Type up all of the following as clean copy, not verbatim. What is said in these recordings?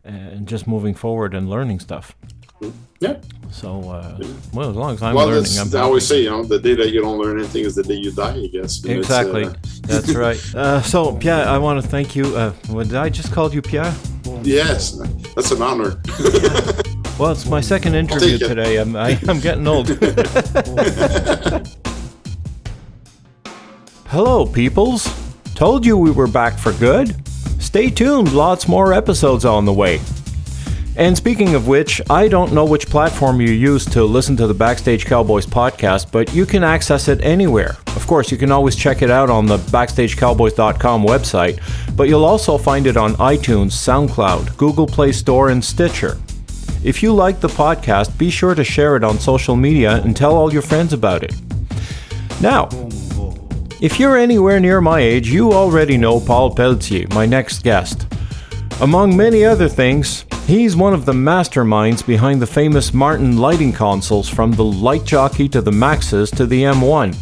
and just moving forward and learning stuff. Yeah. So, well, as long as I'm learning, I'm happy. I always say, the day that you don't learn anything is the day you die, I guess. And exactly. That's right. So, Pierre, I want to thank you. Did I just call you Pierre? Yes, that's an honor. Well, it's my second interview today. I'm getting old. Hello, peoples. Told you we were back for good. Stay tuned, lots more episodes on the way. And speaking of which, I don't know which platform you use to listen to the Backstage Cowboys podcast, but you can access it anywhere. Of course, you can always check it out on the BackstageCowboys.com website, but you'll also find it on iTunes, SoundCloud, Google Play Store, and Stitcher. If you like the podcast, be sure to share it on social media and tell all your friends about it. Now, if you're anywhere near my age, you already know Paul Pelletier, my next guest. Among many other things, he's one of the masterminds behind the famous Martin lighting consoles, from the Light Jockey to the Maxxyz to the M1.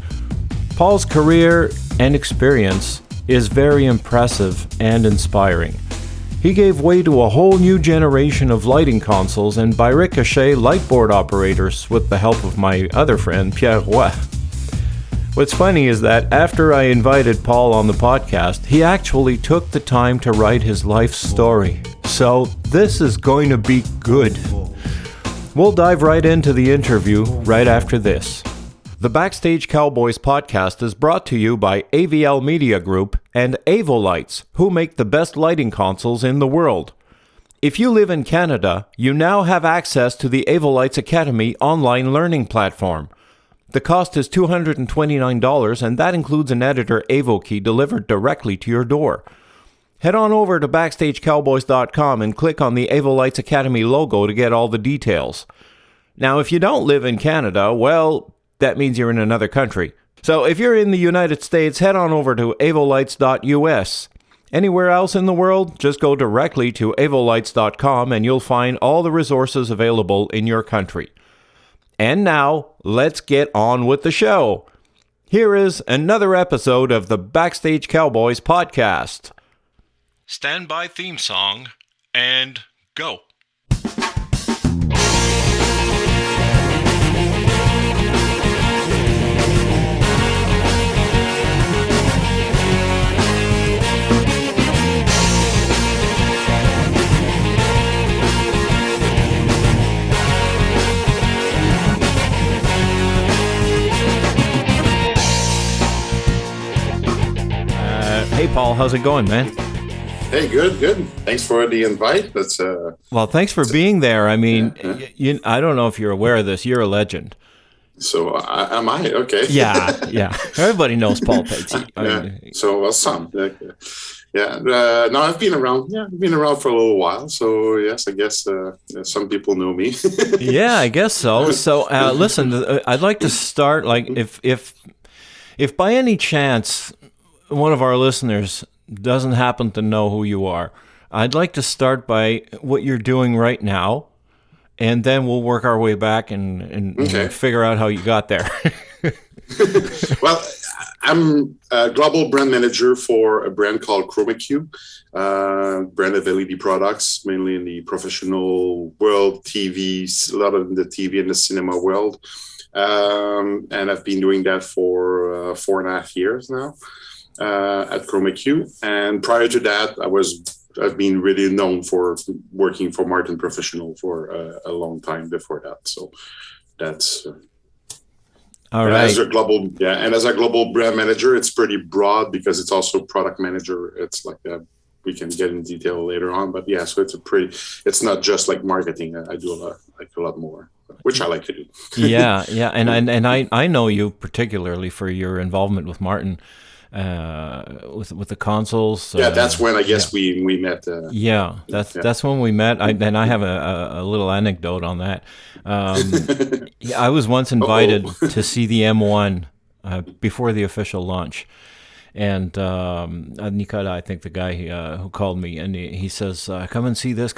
Paul's career and experience is very impressive and inspiring. He gave way to a whole new generation of lighting consoles and by ricochet lightboard operators with the help of my other friend Pierre Roy. What's funny is that after I invited Paul on the podcast, he actually took the time to write his life story. So this is going to be good. We'll dive right into the interview right after this. The Backstage Cowboys podcast is brought to you by AVL Media Group and Avolights, who make the best lighting consoles in the world. If you live in Canada, you now have access to the Avolights Academy online learning platform. The cost is $229, and that includes an editor Avo key delivered directly to your door. Head on over to BackstageCowboys.com and click on the Avolights Academy logo to get all the details. Now, if you don't live in Canada, well, that means you're in another country. So if you're in the United States, head on over to avolights.us. Anywhere else in the world, just go directly to avolights.com and you'll find all the resources available in your country. And now, let's get on with the show. Here is another episode of the Backstage Cowboys podcast. Standby theme song, and go. Hey, Paul, how's it going, man? Hey, good. Thanks for the invite. Well, thanks for being there. I mean, I don't know if you're aware of this. You're a legend. So, am I? Okay. Yeah. Everybody knows Paul Pelletier. Some. No, I've been around. Yeah, I've been around for a little while. So, yes, I guess some people know me. Yeah, I guess so. So, listen, I'd like to start, like, if by any chance one of our listeners doesn't happen to know who you are, I'd like to start by what you're doing right now, and then we'll work our way back and figure out how you got there. Well, I'm a global brand manager for a brand called ChromaQ, brand of LED products, mainly in the professional world, TV, a lot of the TV and the cinema world. And I've been doing that for 4.5 years now. At ChromaQ, and prior to that, I've been really known for working for Martin Professional for a long time before that. So that's all right. As a global brand manager, it's pretty broad because it's also product manager. It's like we can get in detail later on, but yeah, so it's not just like marketing. I do a lot more, which I like to do. yeah, and I know you particularly for your involvement with Martin. With the consoles. That's when I guess we met. That's when we met. I have a little anecdote on that. I was once invited to see the M1 before the official launch. And Nicola, I think the guy who called me, and he says, come and see this.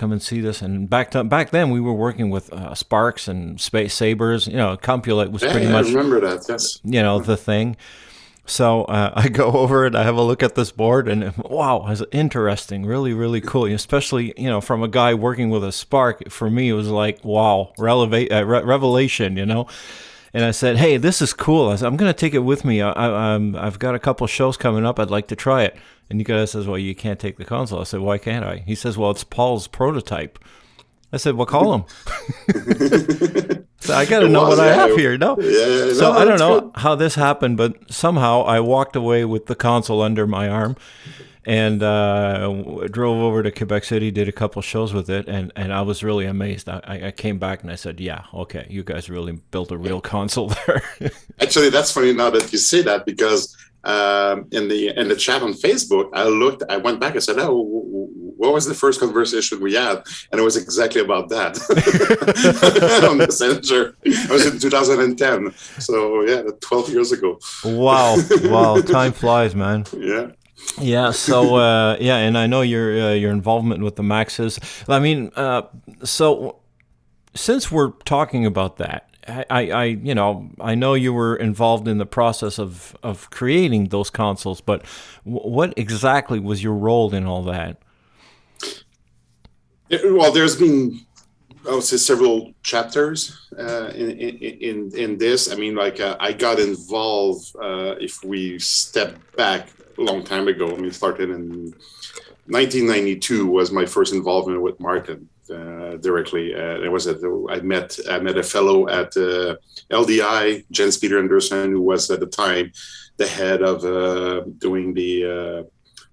And back then, we were working with Sparks and Space Sabers. Compulate was pretty much... I remember that, yes. The thing. So I go over it, I have a look at this board, and wow, it's interesting, really, really cool. Especially, from a guy working with a Spark, for me, it was like, wow, revelation, And I said, hey, this is cool. I said, I'm going to take it with me. I've got a couple shows coming up. I'd like to try it. And the guy says, well, you can't take the console. I said, why can't I? He says, well, it's Paul's prototype. I said, well, call him. So I got to know what I have here. No. Yeah, so I don't know good. how this happened, but somehow I walked away with the console under my arm and drove over to Quebec City, did a couple shows with it, and I was really amazed. I came back and I said, yeah, okay, you guys really built a real console there. Actually, that's funny now that you say that, because in the chat on Facebook, I went back, I said, oh, what was the first conversation we had? And it was exactly about that on Messenger. It was in 2010. So yeah, 12 years ago. Wow, time flies, man. Yeah. Yeah. So and I know your involvement with the Maxxyz. I mean, so since we're talking about that, I know you were involved in the process of creating those consoles, but what exactly was your role in all that? Well, there's been, I would say, several chapters in this. I mean, like I got involved. If we step back a long time ago, I mean, started in 1992 was my first involvement with Martin. Directly. It was I met a fellow at LDI, Jens Peter Anderson, who was at the time the head of doing the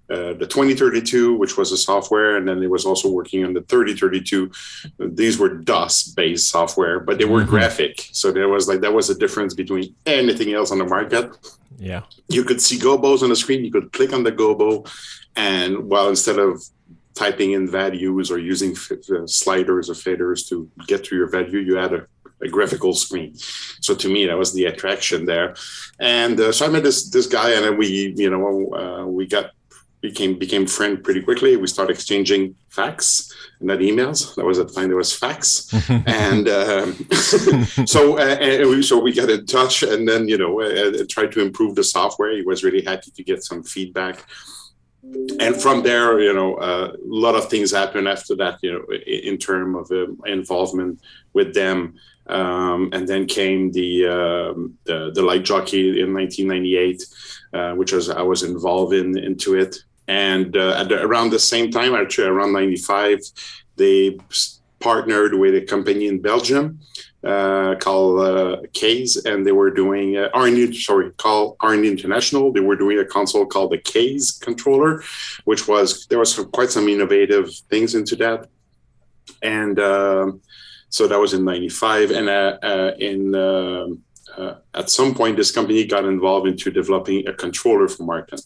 2032, which was a software, and then he was also working on the 3032. These were DOS-based software, but they were graphic. So that was a difference between anything else on the market. Yeah, you could see gobos on the screen. You could click on the gobo, and instead of typing in values or using sliders or faders to get to your value, you had a graphical screen. So to me, that was the attraction there. And so I met this guy, and then we became friends pretty quickly. We started exchanging fax and not emails. That was at the time there was fax. And so we got in touch, and then tried to improve the software. He was really happy to get some feedback. And from there, a lot of things happened after that, in terms of involvement with them. And then came the light jockey in 1998, which I was involved into it. And around the same time, actually around 95, they partnered with a company in Belgium called Maxxyz, and they were doing called R&D International. They were doing a console called the Maxxyz controller, there was quite some innovative things into that. And so that was in 95, and at some point, this company got involved into developing a controller for Martin,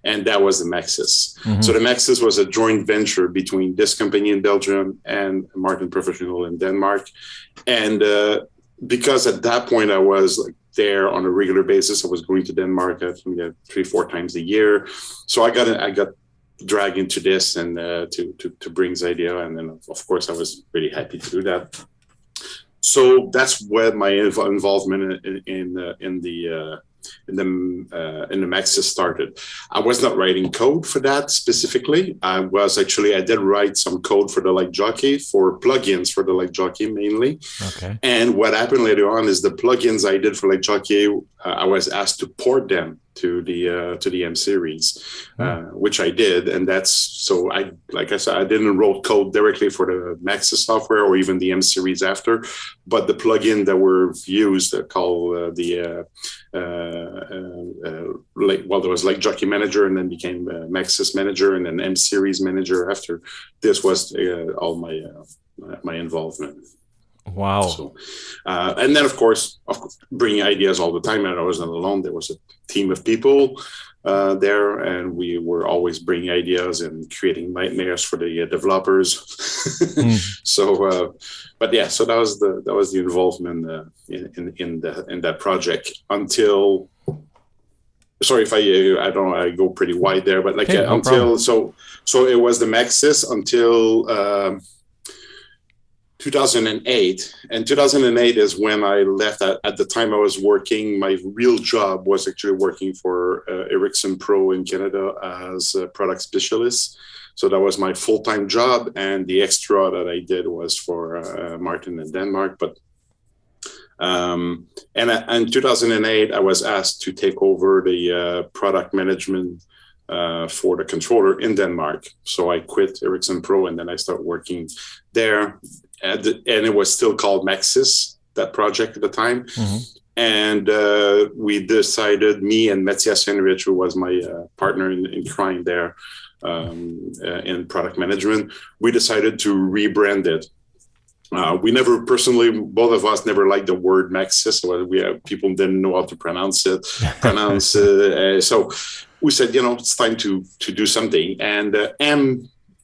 and that was the Maxxyz. Mm-hmm. So the Maxxyz was a joint venture between this company in Belgium and Martin Professional in Denmark. And because at that point I was there on a regular basis, I was going to Denmark 3-4 times a year. So I got dragged into this and to bring the idea, and then of course I was really happy to do that. So that's where my involvement in the Maxxyz started. I was not writing code for that specifically. I did write some code for the Light Jockey, for plugins for the Light Jockey mainly. Okay. And what happened later on is the plugins I did for Light Jockey, I was asked to port them to the M series, which I did, and like I said, I didn't write code directly for the Maxxyz software or even the M series after, but the plugin that were used called there was like Jockey Manager, and then became Maxxyz Manager, and then M series Manager after. This was all my involvement. Wow. So, and then of course, bringing ideas all the time. And I wasn't alone. There was a team of people there, and we were always bringing ideas and creating nightmares for the developers. So, but yeah, so that was the involvement in that project until. Sorry if I go pretty wide there, but like no until problem. So it was the Maxxyz until. 2008. And 2008 is when I left. At the time I was working, my real job was actually working for Ericsson Pro in Canada as a product specialist. So that was my full-time job. And the extra that I did was for Martin in Denmark. But and in 2008, I was asked to take over the product management for the controller in Denmark. So I quit Ericsson Pro and then I started working there. And it was still called Maxxyz, that project at the time. Mm-hmm. And we decided, me and Matthias Henrich, who was my partner in crime there in product management, we decided to rebrand it. We never personally, both of us never liked the word Maxxyz. So people didn't know how to pronounce it. So we said, it's time to do something. And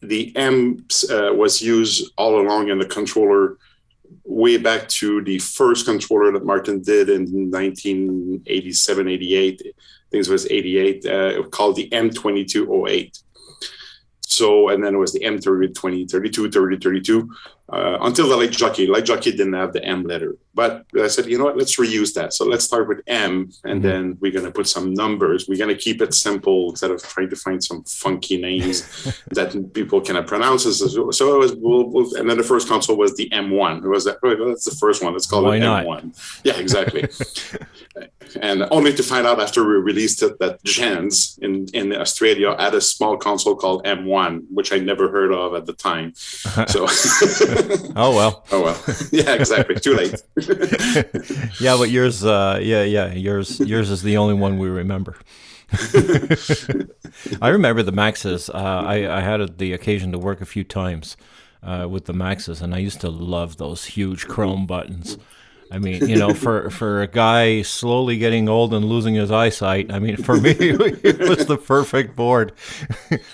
the M was used all along in the controller, way back to the first controller that Martin did in 1987, 88. I think it was 88, called the M2208. So, and then it was the M30, 20, 32, 30, 32, until the light jockey. Light jockey didn't have the M letter. But I said, you know what, let's reuse that. So let's start with M, and then we're going to put some numbers. We're going to keep it simple instead of trying to find some funky names that people cannot pronounce. So it was, and then the first console was the M1. It was that, oh, that's the first one. Let's call it M1. Yeah, exactly. And only to find out after we released it that Jens in Australia had a small console called M1, which I never heard of at the time. So, oh well. Yeah, exactly. Too late. Yeah, but yours, yours is the only one we remember. I remember the Maxxyz. I had the occasion to work a few times with the Maxxyz, and I used to love those huge chrome buttons. I mean, for a guy slowly getting old and losing his eyesight, I mean, for me, it was the perfect board.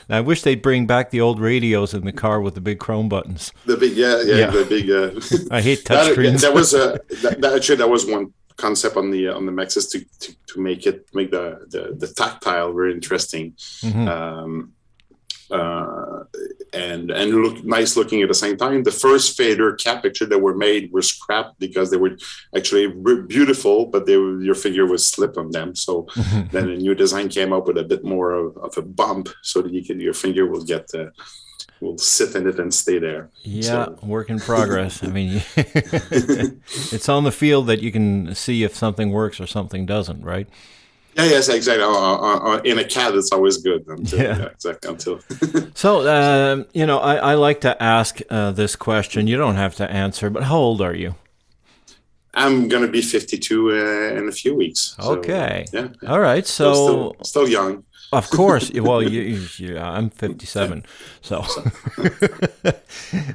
I wish they'd bring back the old radios in the car with the big chrome buttons. The big, the big. I hate touchscreens. That was one concept on the Maxxyz to make the tactile very interesting. Mm-hmm. And look nice looking at the same time. The first fader cap picture that were made were scrapped because they were actually beautiful, but your finger would slip on them. So then a new design came up with a bit more of a bump, so that your finger will sit in it and stay there. Yeah, so. Work in progress. I mean, it's on the field that you can see if something works or something doesn't, right? Yeah, yes, exactly. In a CAD, it's always good. Until. So, I like to ask this question. You don't have to answer, but how old are you? I'm going to be 52 in a few weeks. Okay. So, yeah. All right. So still young. Of course. Well, I'm 57, so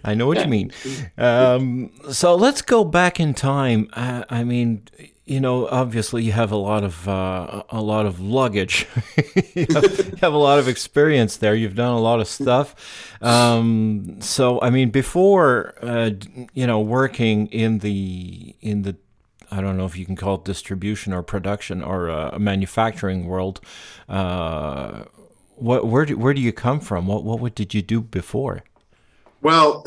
I know what you mean. So let's go back in time. I mean, obviously you have a lot of luggage. you have a lot of experience there. You've done a lot of stuff. So I mean, before working in the I don't know if you can call it distribution or production or a manufacturing world. Where do you come from? What did you do before? Well,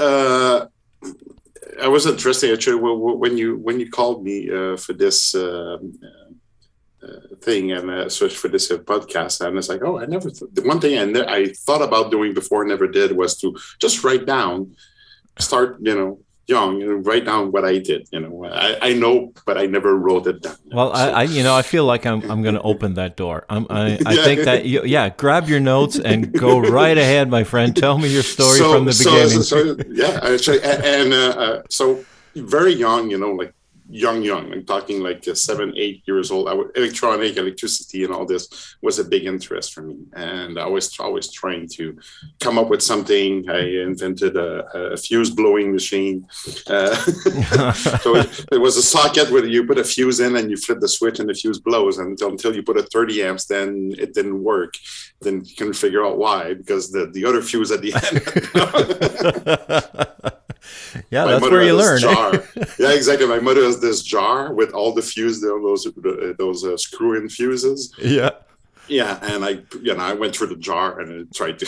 I was interested actually when you called me for this thing and for this podcast, and it's like, oh, the one thing I thought about doing before, never did, was to just write down, start young and write down what I did. I know, but I never wrote it down. Well, so. I feel like I'm going to open that door. I think that grab your notes and go right ahead, my friend. Tell me your story from the beginning. Actually, so very young, like young. I'm talking like 7, 8 years old. Electricity, and all this was a big interest for me, and I was always trying to come up with something. I invented a fuse blowing machine. So it was a socket where you put a fuse in and you flip the switch and the fuse blows, and until you put a 30 amps, then it didn't work. Then you can figure out why, because the other fuse at the end. Yeah, that's where you learn. Yeah, exactly. My mother has this jar with all the fuses, those screw-in fuses. Yeah. Yeah, and I went through the jar and I tried to.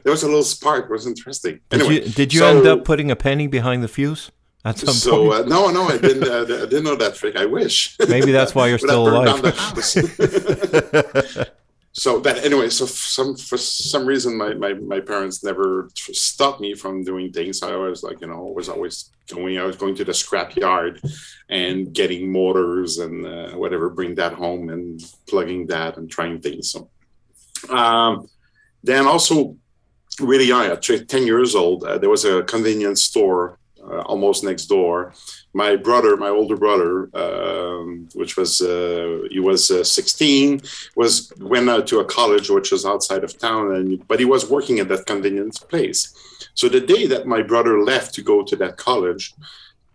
There was a little spark. It was interesting. Anyway, did you end up putting a penny behind the fuse at some point? No, I didn't. I didn't know that trick. I wish. Maybe that's why you're still alive. Down the house. So that anyway. So for some reason, my parents never stopped me from doing things. I was like, was always going. I was going to the scrap yard and getting motors and whatever, bring that home and plugging that and trying things. So then also really young, at 10 years old, there was a convenience store almost next door. My older brother, which was he was 16, went to a college which was outside of town, but he was working at that convenience place. So the day that my brother left to go to that college,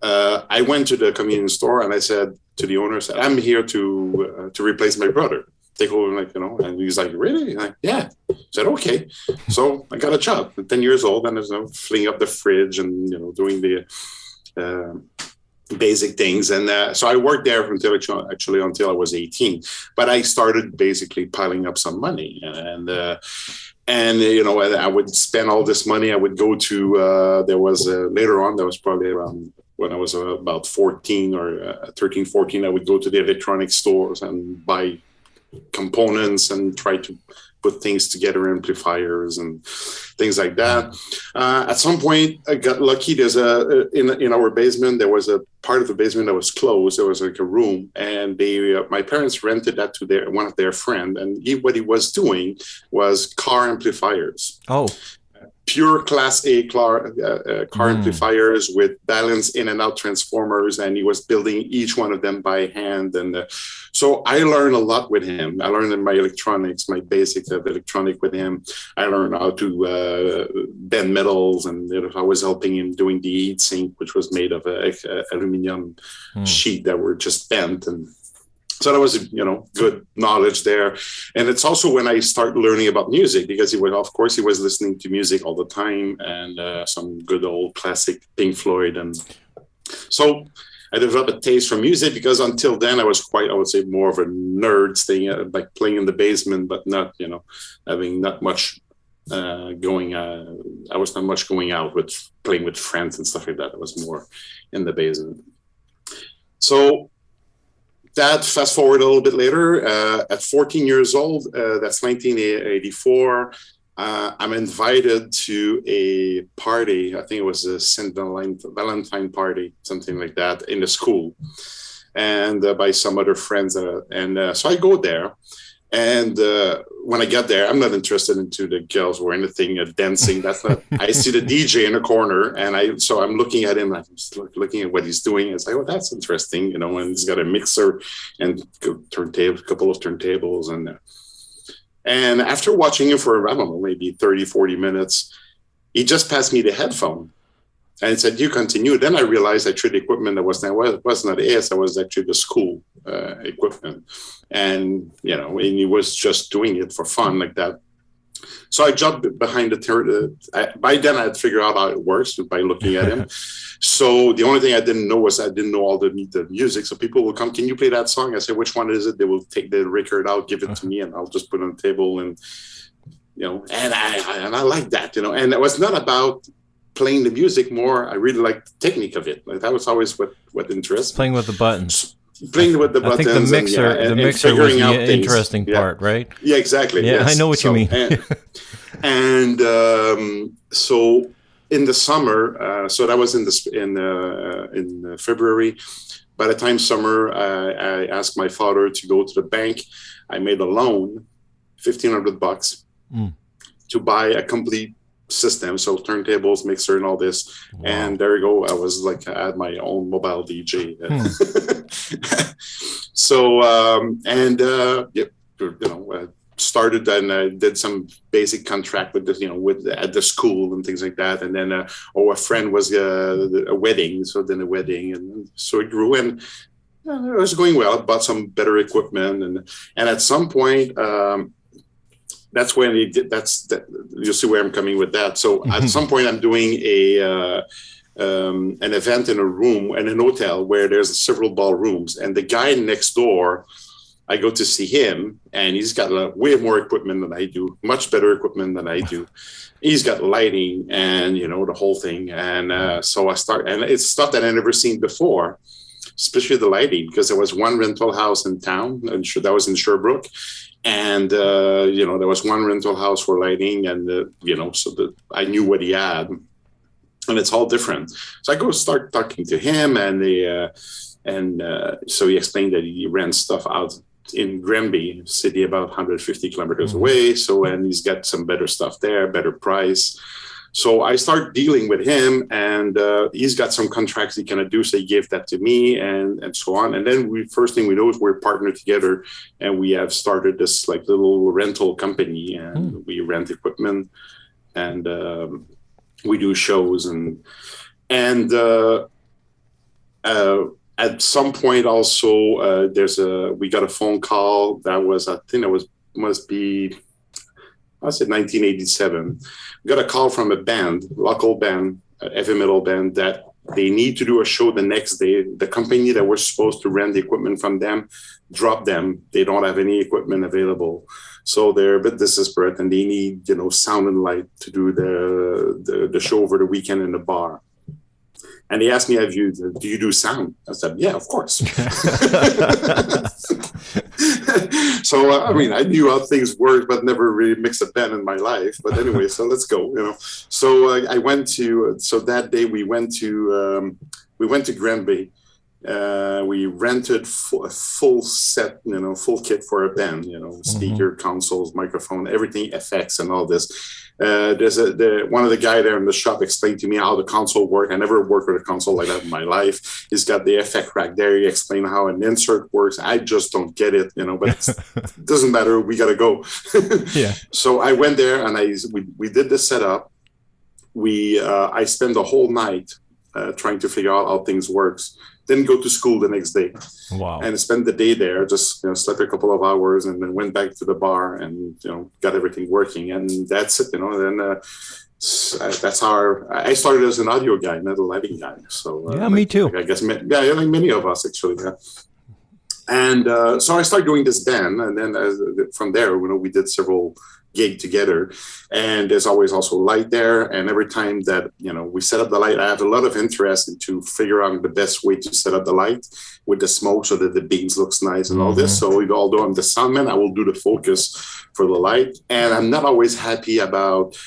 I went to the convenience store and I said to the owner, "I'm here to replace my brother. Take over, and he's like, "Really?" I'm like, "Yeah." I said, "Okay." So I got a job at 10 years old, and I was filling up the fridge and doing the basic things. And so I worked there until I was 18. But I started basically piling up some money, and I would spend all this money. I would go to there was later on, that was probably around when I was about 14 or 13, 14. I would go to the electronic stores and buy components and try to put things together, amplifiers and things like that. At some point, I got lucky. There's in our basement, there was a part of the basement that was closed. There was like a room, and my parents rented that to one of their friends. And what he was doing was car amplifiers. Oh. Pure Class A car amplifiers with balanced in and out transformers, and he was building each one of them by hand. And so I learned a lot with him. I learned my electronics, my basics of electronic with him. I learned how to bend metals, and I was helping him doing the heat sink, which was made of aluminum sheet that were just bent. And so that was, good knowledge there. And it's also when I started learning about music, because he was listening to music all the time, and some good old classic Pink Floyd. And so I developed a taste for music, because until then I was I would say, more of a nerd thing, like playing in the basement, but not, having not much going. I was not much going out with playing with friends and stuff like that. I was more in the basement. So that fast forward a little bit later, at 14 years old, that's 1984, I'm invited to a party. I think it was a St. Valentine party, something like that, in the school, and by some other friends. So I go there. And when I get there, I'm not interested into the girls or anything dancing. That's not. I see the DJ in the corner, and I'm looking at him. I'm just looking at what he's doing. It's like, oh, that's interesting, And he's got a mixer and turntable, a couple of turntables, and after watching him for, I don't know, maybe 30, 40 minutes, he just passed me the headphone. And said, "You continue." Then I realized actually the equipment that was not his. I was actually the school equipment, and and he was just doing it for fun like that. So I jumped behind by then I had figured out how it works by looking at him. So the only thing I didn't know was I didn't know all the music. So people will come, "Can you play that song?" I say, "Which one is it?" They will take the record out, give it to me, and I'll just put it on the table, and and I like that, And it was not about playing the music more. I really liked the technique of it. Like, that was always what interests me. Playing with the buttons. Playing with the buttons. I think the mixer was the interesting part, right? Yeah, exactly. Yeah, yes. I know what you mean. So in the summer, so that was in February. By the time summer, I asked my father to go to the bank. I made a loan, $1,500, to buy a complete system, so turntables, mixer, and all this. Wow. And there you go. I was like, I had my own mobile DJ. So started, and I did some basic contract with at the school and things like that. And then a friend was a wedding, so then a wedding, and so it grew, and it was going well. I bought some better equipment, and at some point, that's when you'll see where I'm coming with that. So at some point, I'm doing an event in a room in an hotel where there's several ballrooms, and the guy next door I go to see him, and he's got way more equipment than I do, much better equipment than I do. He's got lighting and, the whole thing. And so I start, and it's stuff that I never seen before, especially the lighting, because there was one rental house in town, and that was in Sherbrooke. And, there was one rental house for lighting, and, so I knew what he had. And it's all different. So I go start talking to him, and so he explained that he rents stuff out in Granby city, about 150 kilometers away. So, and he's got some better stuff there, better price. So I start dealing with him, and he's got some contracts he can do. So he gave that to me, and so on. And then first thing we know is we're partnered together, and we have started this like little rental company, and we rent equipment, and we do shows, and at some point also, we got a phone call that was, I think it must be, I said 1987. We got a call from a band, local band, heavy metal band, that they need to do a show the next day. The company that we're supposed to rent the equipment from them dropped them. They don't have any equipment available. So they're a bit desperate, and they need, sound and light to do the show over the weekend in the bar. And he asked me, do you do sound? I said, yeah, of course. So, I knew how things worked, but never really mixed a band in my life. But anyway, so let's go, So I went to, so that day we went to Granby. We rented a full set, full kit for a band, speaker, consoles, microphone, everything, effects and all this. One of the guy there in the shop explained to me how the console worked. I never worked with a console like that in my life. He's got the effect rack there. He explained how an insert works. I just don't get it, but it doesn't matter. We got to go. Yeah. So I went there, and we did the setup. I spent the whole night trying to figure out how things works. Didn't go to school the next day. Wow. And spent the day there, just slept a couple of hours, and then went back to the bar and got everything working. And that's it. Then that's how I started as an audio guy, not a lighting guy. So yeah, me too. I guess like many of us actually. Yeah. And so I started doing this band, and then from there, we did several gig together, and there's always also light there, and every time that we set up the light, I have a lot of interest into figure out the best way to set up the light with the smoke so that the beams looks nice and all this. So although I'm the soundman, I will do the focus for the light, and I'm not always happy about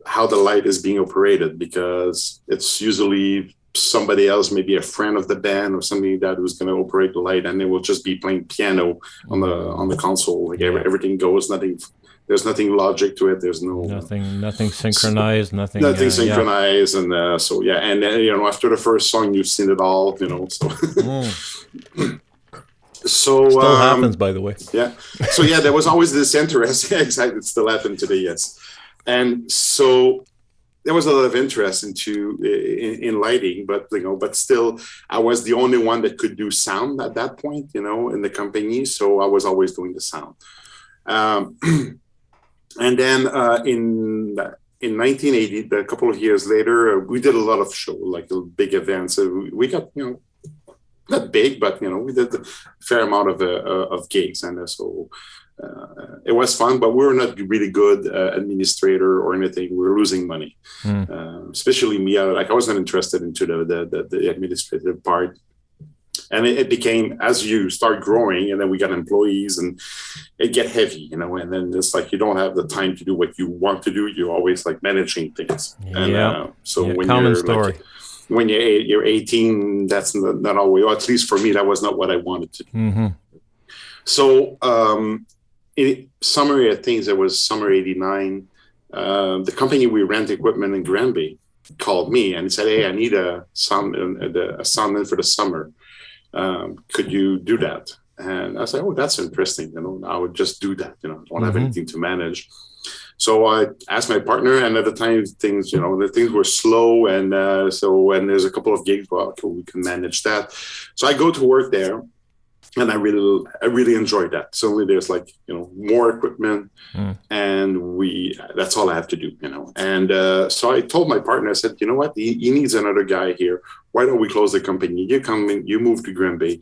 how the light is being operated, because it's usually somebody else, maybe a friend of the band or something like that, who's going to operate the light, and they will just be playing piano on the console. Like everything goes, there's nothing logic to it. There's nothing synchronized, nothing synchronized. And and after the first song, you've seen it all, so. So still happens, by the way. Yeah. So there was always this interest. Yeah, exactly. It still happened today. Yes. And so there was a lot of interest in lighting, but still, I was the only one that could do sound at that point, in the company. So I was always doing the sound. And then in 1980, a couple of years later, we did a lot of shows, like big events. We got, not big, but we did a fair amount of gigs, and so it was fun. But we were not really good administrator or anything. We were losing money, especially me. I wasn't interested into the administrative part. And it became, as you start growing, and then we got employees, and it get heavy, and then it's like you don't have the time to do what you want to do. You're always like managing things. Yeah. And when common you're story. Like, when you're 18, that's not always, or at least for me, that was not what I wanted to do. So in summary, I think it was summer 89, the company we rent equipment in Granby called me and said, "Hey, I need a soundman for the summer. Could you do that?" And I said, "Oh, that's interesting. I would just do that. I don't have anything to manage." So I asked my partner, and at the time things were slow, and and there's a couple of gigs. Well, okay, we can manage that. So I go to work there, and I really enjoyed that. Suddenly there's more equipment, and that's all I have to do. And so I told my partner, I said, "You know what? He needs another guy here. Why don't we close the company? You come in, you move to Granby,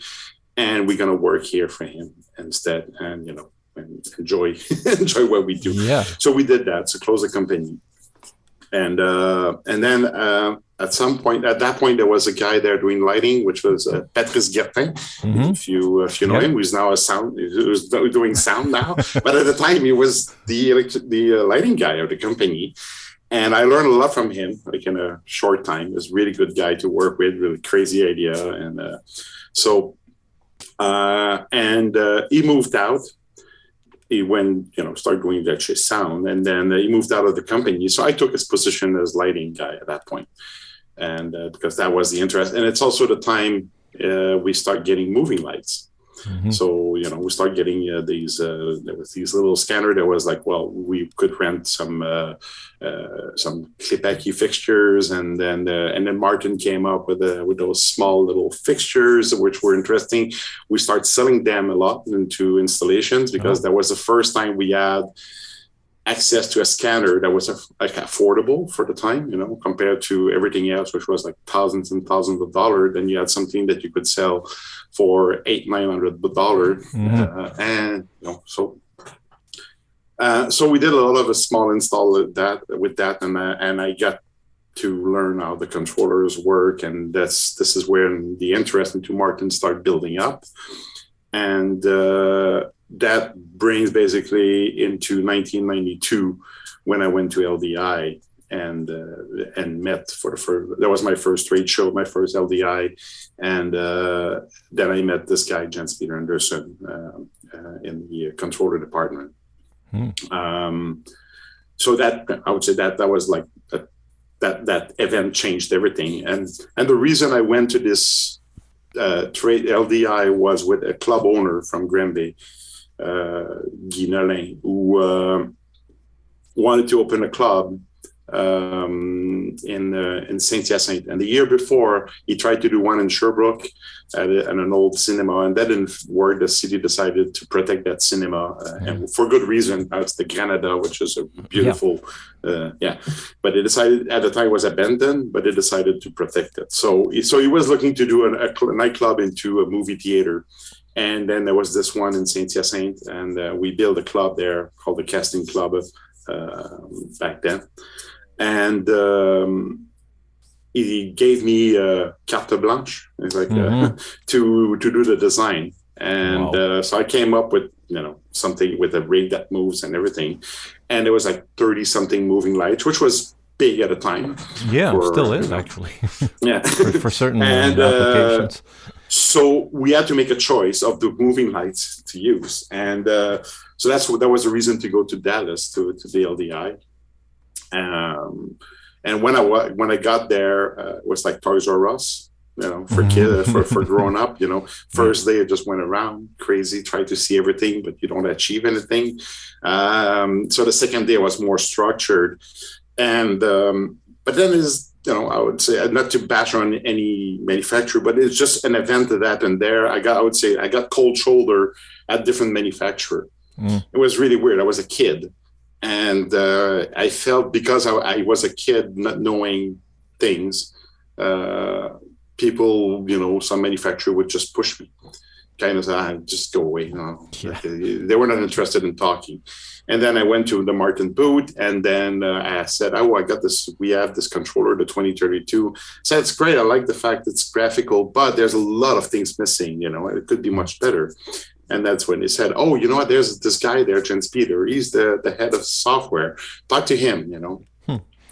and we're gonna work here for him instead, and and enjoy enjoy what we do. Yeah. So we did that. So close the company, and then at that point, there was a guy there doing lighting, which was Patrice Guertin. If you know him, who's now who's doing sound now. But at the time, he was the lighting guy of the company. And I learned a lot from him, like in a short time. He was a really good guy to work with, really crazy idea. And he moved out. He went, started doing that sound, and then he moved out of the company. So I took his position as lighting guy at that point, and because that was the interest. And it's also the time we start getting moving lights. So, we start getting these, there was these little scanner that was like, well, we could rent some Klepaki fixtures. And then Martin came up with those small little fixtures, which were interesting. We start selling them a lot into installations because that was the first time we had access to a scanner that was affordable for the time, compared to everything else, which was like thousands and thousands of dollars. Then you had something that you could sell for $800-900, and so we did a lot of a small install with that, and I got to learn how the controllers work, and this is where the interest into Martin started building up, and that brings basically into 1992 when I went to LDI and met for the first. That was my first trade show, my first LDI, and then I met this guy Jens Peter Anderson in the controller department. So that I would say that was like that event changed everything, and the reason I went to this trade LDI was with a club owner from Granby, Guy Nolin, who wanted to open a club in Saint-Hyacinthe. And the year before, he tried to do one in Sherbrooke at an old cinema, and that didn't work. The city decided to protect that cinema, and for good reason. Now it's the Granada, which is a beautiful, But it decided at the time it was abandoned, but it decided to protect it. So he was looking to do a nightclub into a movie theater. And then there was this one in Saint-Hyacinthe, and we built a club there called the Casting Club back then. And he gave me carte blanche, like, to do the design. And so I came up with something with a rig that moves and everything. And there was like 30-something moving lights, which was big at the time. Yeah, still is actually. Yeah, for certain applications. So we had to make a choice of the moving lights to use, and so that was the reason to go to Dallas to the LDI. And when I got there, it was like Toys R Us, for kids, for growing up. First day I just went around crazy, tried to see everything, but you don't achieve anything. So the second day was more structured, and but then I would say, not to bash on any manufacturer, but it's just an event of that and there. I got cold shoulder at different manufacturer. It was really weird. I was a kid, and I felt because I was a kid not knowing things, people, some manufacturer would just push me. Kind of say, just go away. They were not interested in talking. And then I went to the Martin booth, and then I said, I got this. We have this controller, the 2032. So it's great. I like the fact it's graphical, but there's a lot of things missing. It could be much better. And that's when he said, oh, you know what? There's this guy there, Jens Peter. He's the head of software. Talk to him,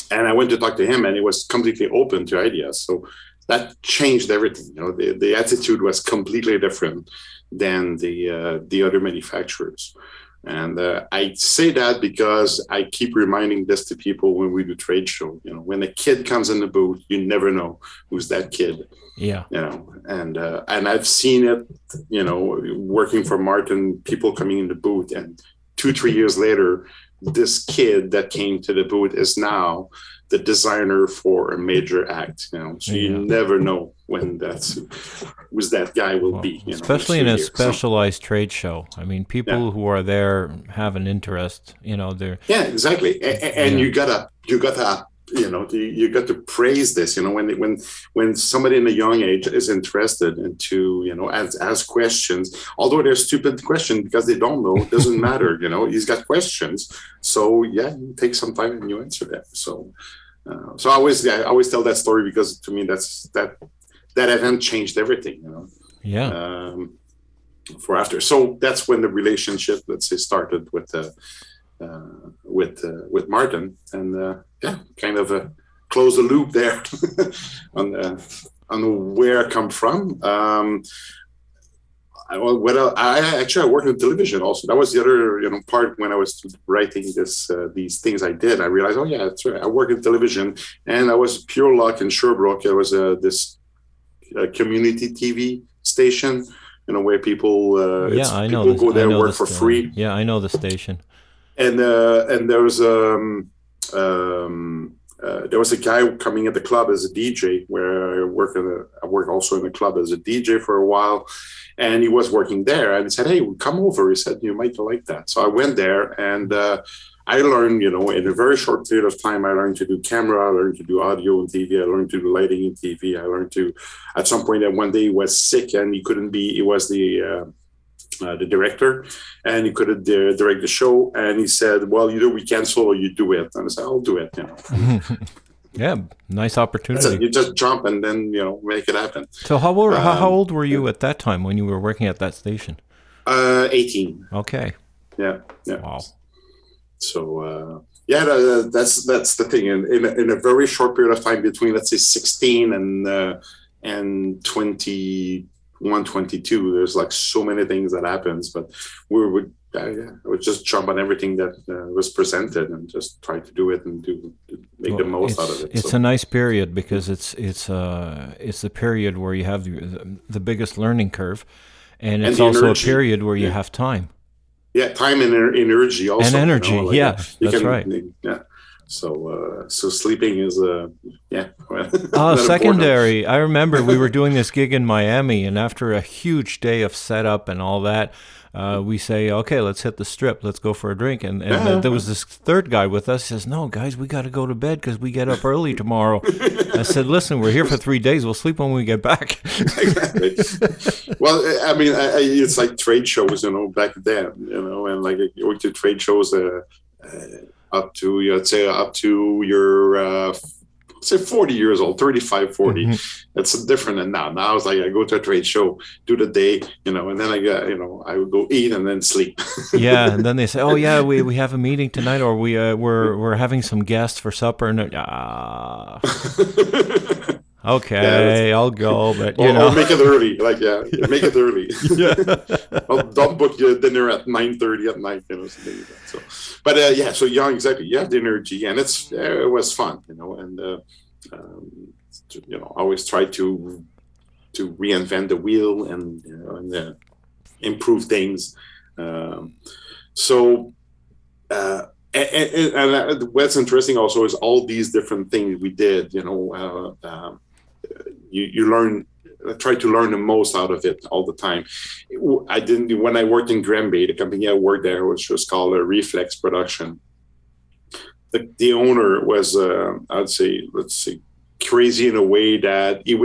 And I went to talk to him, and he was completely open to ideas. So that changed everything. The attitude was completely different than the other manufacturers. And I say that because I keep reminding this to people when we do trade show. When a kid comes in the booth, you never know who's that kid. Yeah. And I've seen it, working for Martin, people coming in the booth, and 2-3 years later, this kid that came to the booth is now the designer for a major act. So you never know when who's that guy will be. Especially in a specialized trade show. I mean, people who are there have an interest. They're exactly. And you gotta you got to praise this, when somebody in a young age is interested into, ask questions, although they're stupid questions because they don't know, it doesn't matter, he's got questions. So yeah, you take some time and you answer them. So I always tell that story because to me, that event changed everything, Yeah. For after. So that's when the relationship, let's say, started with Martin, and kind of close the loop there on where I come from. I worked in television also. That was the other part when I was writing these things I did. I realized, oh yeah, that's right. I worked in television, and I was pure luck in Sherbrooke. There was this community TV station, where people go there and work for free. Yeah, I know the station. And there was a guy coming at the club as a DJ, where I worked also in the club as a DJ for a while, and he was working there. And he said, "Hey, come over." He said, "You might like that." So I went there, and I learned, in a very short period of time, I learned to do camera, I learned to do audio and TV, I learned to do lighting in TV. I learned to, at some point, that one day he was sick and he couldn't be. He was the director, and he couldn't direct the show. And he said, "Well, either we cancel or you do it." And I said, "I'll do it." Yeah, nice opportunity. You just jump and then make it happen. So how old were you at that time when you were working at that station? 18. Okay. Yeah. Wow. So that's the thing. In a very short period of time, between let's say 16 and 21, 22, there's like so many things that happens. But I would just jump on everything that was presented and just try to do it and make the most out of it. It's a nice period because it's the period where you have the biggest learning curve, and it's also a period where you have time. Yeah, time and energy also. And energy, that's right. Yeah. So sleeping is secondary. I remember we were doing this gig in Miami, and after a huge day of setup and all that, we say, "Okay, let's hit the strip. Let's go for a drink." And there was this third guy with us. He says, "No, guys, we got to go to bed because we get up early tomorrow." I said, "Listen, we're here for 3 days. We'll sleep when we get back." Exactly. Well, I mean, it's like trade shows, back then, and like you went to trade shows up to your say 40 years old, 35, 40. Mm-hmm. It's different than now. Now it's like I go to a trade show, do the day, and then I would go eat and then sleep. Yeah, and then they say, "Oh yeah, we have a meeting tonight, or we're having some guests for supper." And okay, I'll go, but or make it early. Make it early. Don't book your dinner at 9:30 at night, something like that. So, but so young, exactly. You have the energy, and it was fun, and always try to reinvent the wheel and improve things. And what's interesting also is all these different things we did. You learn. I try to learn the most out of it all the time. When I worked in Granby, the company I worked there, which was called Reflex Production. The owner was, I'd say, crazy in a way that he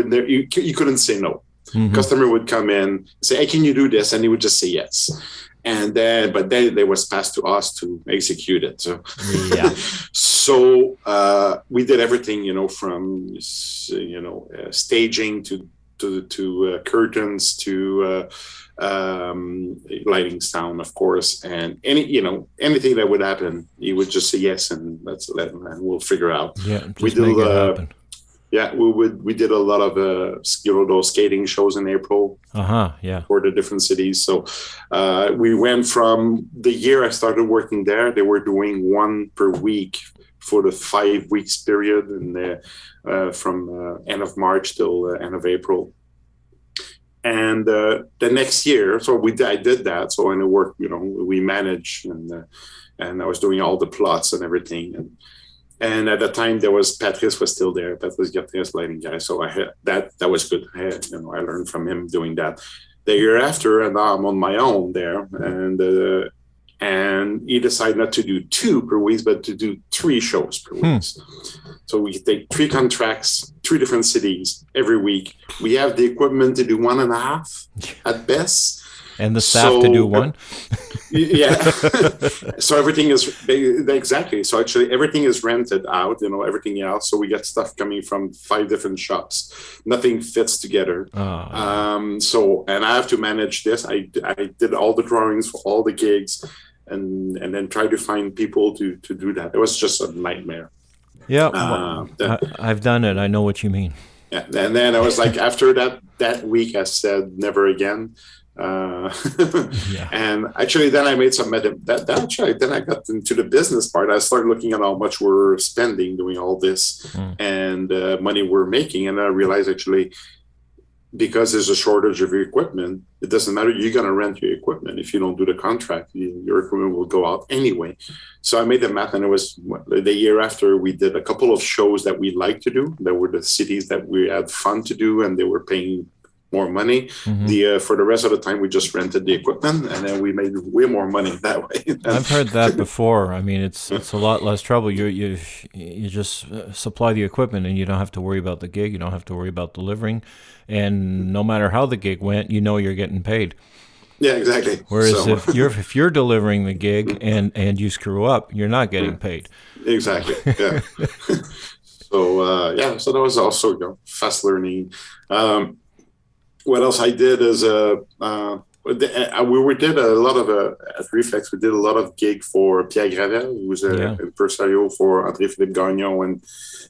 couldn't say no. Mm-hmm. Customer would come in, say, "Hey, can you do this?" And he would just say yes. But then it was passed to us to execute it. So, we did everything, from staging to curtains to lighting, sound, of course, and anything that would happen, he would just say yes, and and we'll figure out. Yeah, just make it happen. Yeah, we did a lot of those skating shows in April. For the different cities. So we went from the year I started working there, they were doing one per week for the 5 weeks period, and from end of March till end of April. And the next year, I did that. So in the work, we managed, and I was doing all the plots and everything. And at the time, Patrice was still there. Patrice Gartias, lighting guy. So I had that was good. I learned from him doing that. The year after, and now I'm on my own there. And And he decided not to do 2 per week, but to do 3 shows per week. So we take 3 contracts, 3 different cities every week. We have the equipment to do 1.5 at best. And the staff to do 1? Yeah. So everything is, exactly. So actually everything is rented out, everything else. So we get stuff coming from 5 different shops. Nothing fits together. So, and I have to manage this. I did all the drawings for all the gigs and then try to find people to do that. It was just a nightmare. Yeah. I've done it. I know what you mean. Yeah. And then I was like, after that week, I said, never again. And actually then I made some then I got into the business part. I started looking at how much we're spending doing all this and money we're making, and I realized actually because there's a shortage of your equipment, it doesn't matter, you're going to rent your equipment. If you don't do the contract, your equipment will go out anyway. So I made the math, and it was the year after we did a couple of shows that we liked to do. There were the cities that we had fun to do, and they were paying more money. For the rest of the time, we just rented the equipment, and then we made way more money that way. I've heard that before. I mean, it's a lot less trouble. You just supply the equipment, and you don't have to worry about the gig. You don't have to worry about delivering, and no matter how the gig went, you're getting paid. Yeah, exactly. Whereas if you're delivering the gig and you screw up, you're not getting paid. Exactly. Yeah. So that was also fast learning. What else I did is we did a lot of at Reflex. We did a lot of gig for Pierre Gravel, who was a impresario for André-Philippe Gagnon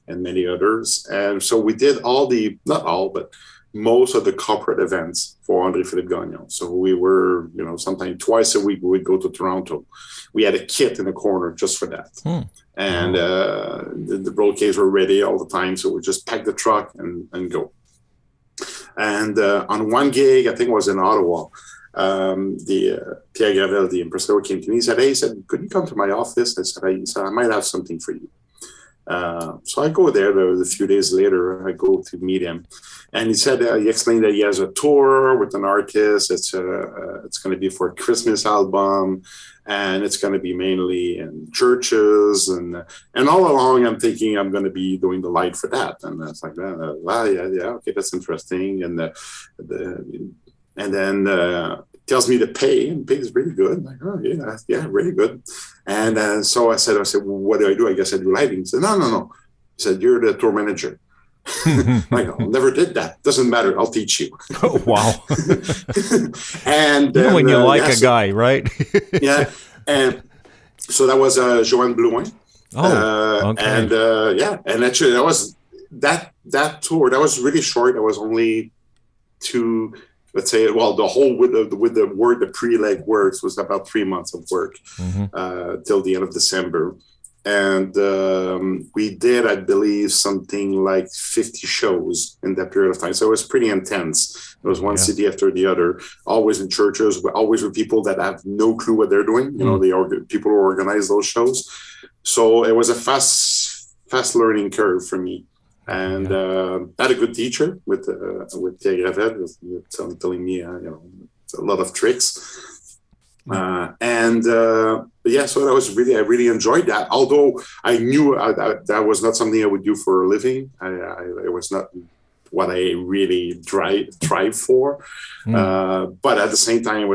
and many others. And so we did not all, but most of the corporate events for André-Philippe Gagnon. So we were, sometimes twice a week we would go to Toronto. We had a kit in a corner just for that. And the roadcases were ready all the time. So we just pack the truck and go. And on one gig, I think it was in Ottawa, Pierre Gravel, the impresario, came to me. He said, could you come to my office? I said, I might have something for you. So I go there. A few days later, I go to meet him. And he said, he explained that he has a tour with an artist. It's going to be for a Christmas album. And it's going to be mainly in churches. And all along, I'm thinking I'm going to be doing the light for that. And it's like, okay, that's interesting. And then tells me to pay, and pay is really good. I'm like, oh, yeah, really good. And so I said, well, what do? I guess I do lighting. He said, no. He said, you're the tour manager. I never did that. Doesn't matter. I'll teach you. Oh, wow. And when you like a guy, right? Yeah. And so that was Joanne Blouin. Oh, okay. And actually that was that tour. That was really short. That was only 2. Let's say, the whole with the pre-leg works was about 3 months of work till the end of December. And we did, I believe, something like 50 shows in that period of time. So it was pretty intense. It was one city after the other, always in churches, always with people that have no clue what they're doing. People who organize those shows. So it was a fast learning curve for me. And I had a good teacher with Pierre Gravel, telling me a lot of tricks. So that was I really enjoyed that. Although I knew that was not something I would do for a living. It was not what I really tried for. But at the same time,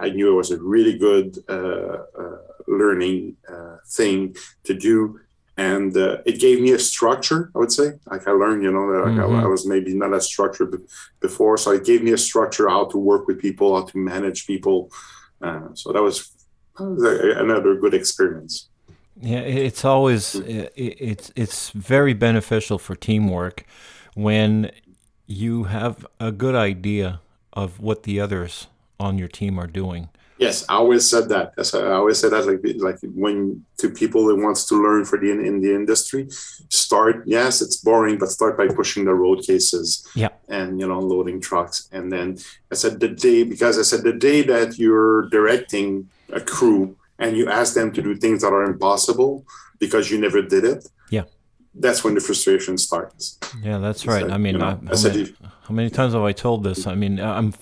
I knew it was a really good learning thing to do. And it gave me a structure, I would say. Like I learned, that I was maybe not as structured before. So it gave me a structure how to work with people, how to manage people. So that was another good experience. Yeah, it's always it's very beneficial for teamwork when you have a good idea of what the others on your team are doing. Yes, I always said that. I always said that, like when to people that wants to learn in the industry, start. Yes, it's boring, but start by pushing the road cases. Yeah, and loading trucks. And then I said the day that you're directing a crew and you ask them to do things that are impossible because you never did it. Yeah, that's when the frustration starts. Yeah, that's right. I mean, how many times have I told this? I mean, I'm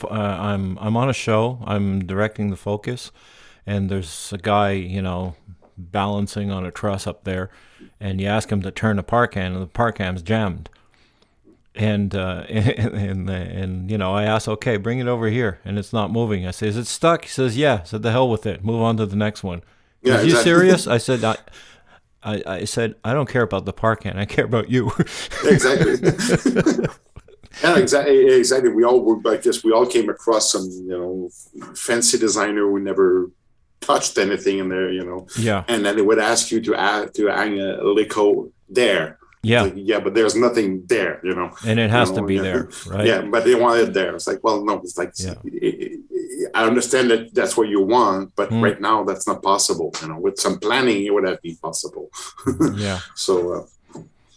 on a show. I'm directing the focus, and there's a guy, balancing on a truss up there, and you ask him to turn the park hand, and the park hand's jammed. And I asked, okay, bring it over here, and it's not moving. I say, is it stuck? He says, yeah. I said, the hell with it. Move on to the next one. Yeah, Are you serious? I said, I said, I don't care about the park hand. I care about you. Exactly. Yeah, exactly. We all were, I guess, we all came across some, fancy designer who never touched anything in there, Yeah. And then they would ask you to hang a lico there. Yeah. Like, yeah, but there's nothing there, And it has to be there, right? Yeah, but they want it there. It's like, well, no, it's like, I understand that that's what you want, but right now that's not possible. With some planning, it would have been possible. Yeah. So,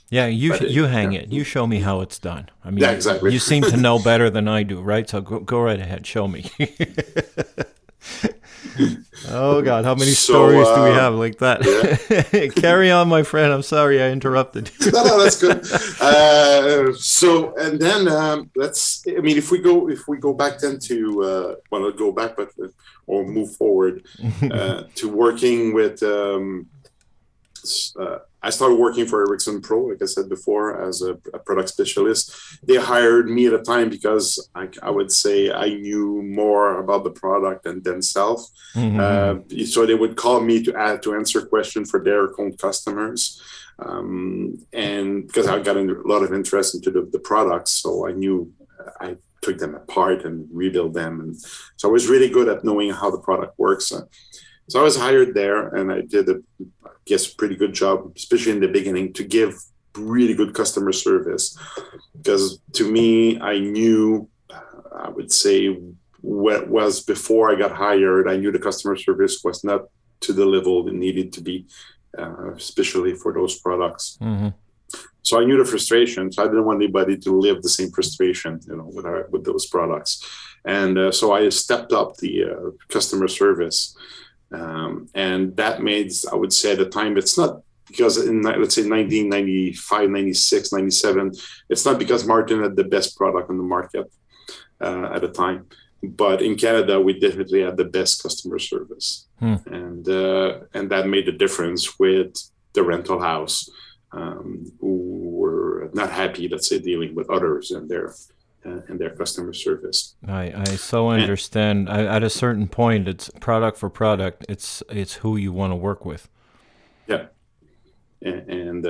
yeah, you hang it. You show me how it's done. I mean, yeah, exactly. You seem to know better than I do, right? So go right ahead. Show me. Oh, God. How many stories do we have like that? Yeah. Carry on, my friend. I'm sorry I interrupted. No, that's good. And then if we go back then to, go back, or move forward to working with, I started working for Ericsson Pro, like I said before, as a product specialist. They hired me at a time because I would say I knew more about the product than themselves. Mm-hmm. So they would call me to answer questions for their own customers. And because I got a lot of interest into the products, so I knew I took them apart and rebuild them. And so I was really good at knowing how the product works. So I was hired there, and I did a pretty good job, especially in the beginning, to give really good customer service. Because to me, I knew, I would say, what was before I got hired, I knew the customer service was not to the level it needed to be, especially for those products. Mm-hmm. So I knew the frustration. So I didn't want anybody to live the same frustration, with those products. And so I stepped up the customer service. And that made, I would say at the time, it's not because in, let's say, 1995, 96, 97, it's not because Martin had the best product on the market at the time. But in Canada, we definitely had the best customer service. And that made a difference with the rental house, who were not happy, let's say, dealing with others and their customer service. I so understand. At a certain point, it's product for product. It's who you want to work with. Yeah, and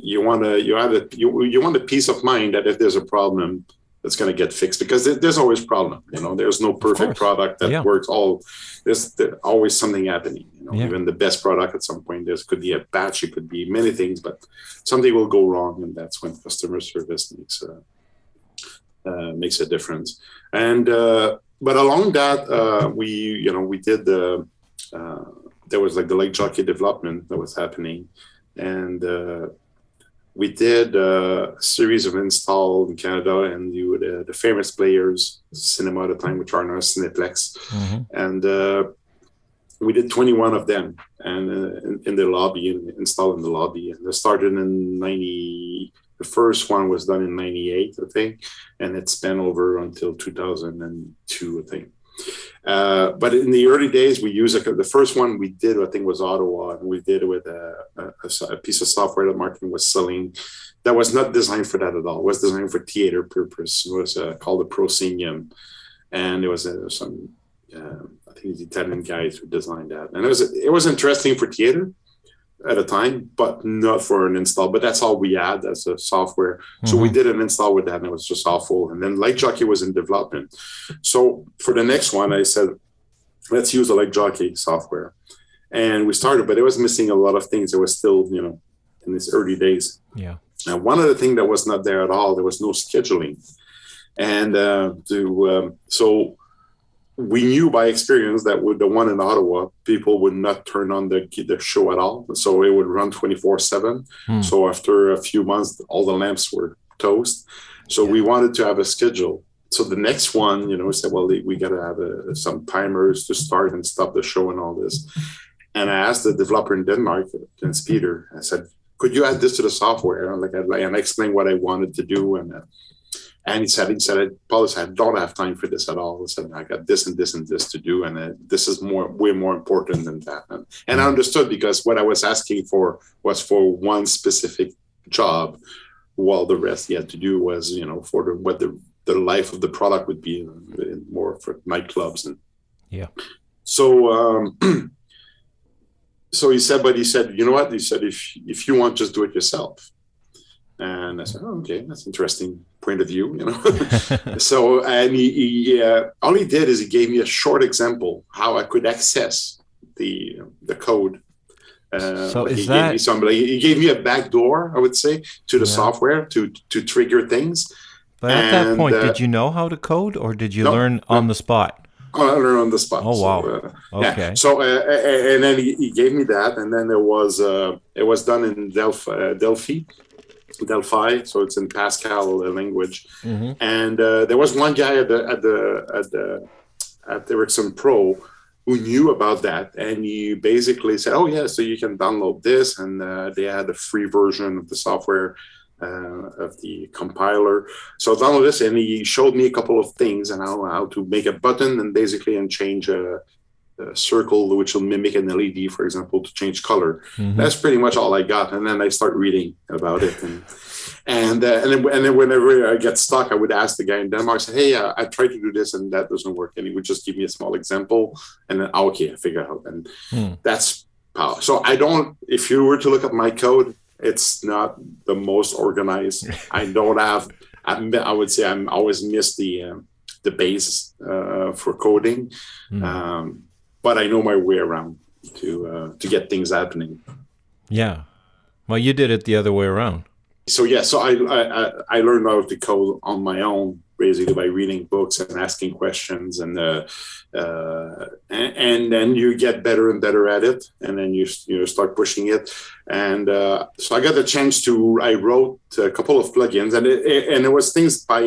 you want a peace of mind that if there's a problem, it's going to get fixed, because there's always problem. There's no perfect product that works. There's always something happening. Even the best product at some point, there could be a batch, it could be many things, but something will go wrong, and that's when customer service makes a difference. And but along that, we did there was like the leg jockey development that was happening, and we did a series of install in Canada, and the famous players, cinema at the time, which are now Cineplex, and we did 21 of them, and in the lobby, installed in the lobby, and they started in 90. The first one was done in 98, I think, and it spanned over until 2002, I think. But in the early days, we used the first one we did, I think, was Ottawa, and we did it with a piece of software that Martin was selling that was not designed for that at all. It was designed for theater purpose. It was called the Proscenium, and it was some, I think, the Italian guys who designed that, and it was interesting for theater at a time, but not for an install. But that's all we had as a software. So we did an install with that, and it was just awful. And then Leg Jockey was in development. So for the next one, I said, let's use the Leg Jockey software. And we started, but it was missing a lot of things. It was still, in its early days. Yeah. And one of the things that was not there at all, there was no scheduling. And so we knew by experience that with the one in Ottawa, people would not turn on the show at all. So it would run 24/7. So after a few months, all the lamps were toast. So we wanted to have a schedule. So the next one, we said, well, we got to have some timers to start and stop the show and all this. And I asked the developer in Denmark, Jens Peter, I said, could you add this to the software? And I explained what I wanted to do. And he said, Paul, I don't have time for this at all. He said, I got this and this and this to do, and this is way more important than that. And I understood, because what I was asking for was for one specific job, while the rest he had to do was, for what the life of the product would be, more for nightclubs. And yeah. So so he said, you know what? He said, if you want, just do it yourself. And I said, oh, okay, that's interesting point of view, So, and he all he did is he gave me a short example how I could access the code. So he gave me a back door, I would say, to the software to trigger things. But at that point, did you know how to code, or did you learn on the spot? I learned on the spot. Oh, wow. So, okay. Yeah. So, and then he gave me that, and then it was done in Delphi, so it's in Pascal language. Mm-hmm. And there was one guy at Ericsson Pro who knew about that, and he basically said, "Oh yeah, so you can download this," and they had a free version of the software of the compiler. So I downloaded this, and he showed me a couple of things and how to make a button and change a circle which will mimic an LED, for example, to change color. Mm-hmm. That's pretty much all I got. And then I start reading about it, and then whenever I get stuck, I would ask the guy in Denmark, say, "Hey, I tried to do this and that doesn't work," and he would just give me a small example, and then okay, I figure it out. And that's power. So if you were to look at my code, it's not the most organized. I don't have. I would say I'm always miss the base for coding. But I know my way around to get things happening. Yeah. Well, you did it the other way around. So I learned how to code on my own, basically by reading books and asking questions, and then you get better and better at it, and then you start pushing it. And so I got the chance I wrote a couple of plugins, and it was things by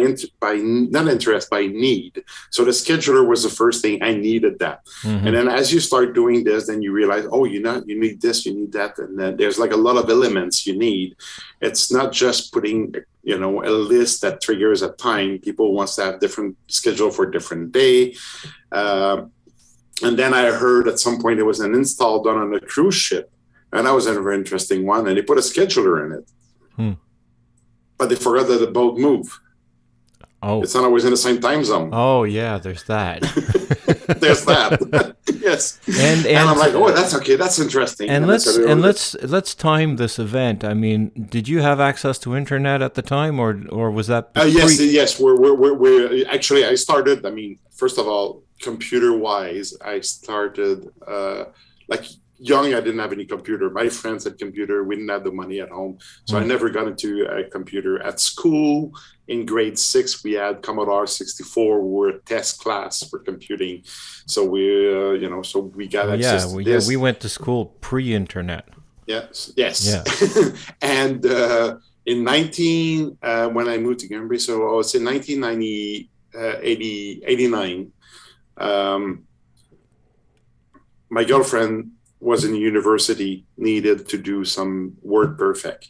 not interest, by need. So the scheduler was the first thing I needed that. Mm-hmm. And then as you start doing this, then you realize, oh, you need this, you need that, and then there's like a lot of elements you need. It's not just putting a list that triggers a time. People wants to have different schedule for a different day. And then I heard at some point there was an install done on a cruise ship, and that was a very interesting one. And they put a scheduler in it, but they forgot that the boat move. Oh, it's not always in the same time zone. Oh yeah, there's that. There's that. Yes. And I'm like, oh, that's okay. That's interesting. And let's time this event. I mean, did you have access to internet at the time, or was that? Yes. We're actually. I started. I mean, first of all, computer-wise, I started like young. I didn't have any computer. My friends had computer. We didn't have the money at home, so I never got into a computer. At school, in grade 6, we had Commodore 64. We were a test class for computing, so we got access to this. We went to school pre-internet. Yes. Yeah. And in when I moved to Gambia, so I was in 1989. My girlfriend was in university, needed to do some Word Perfect.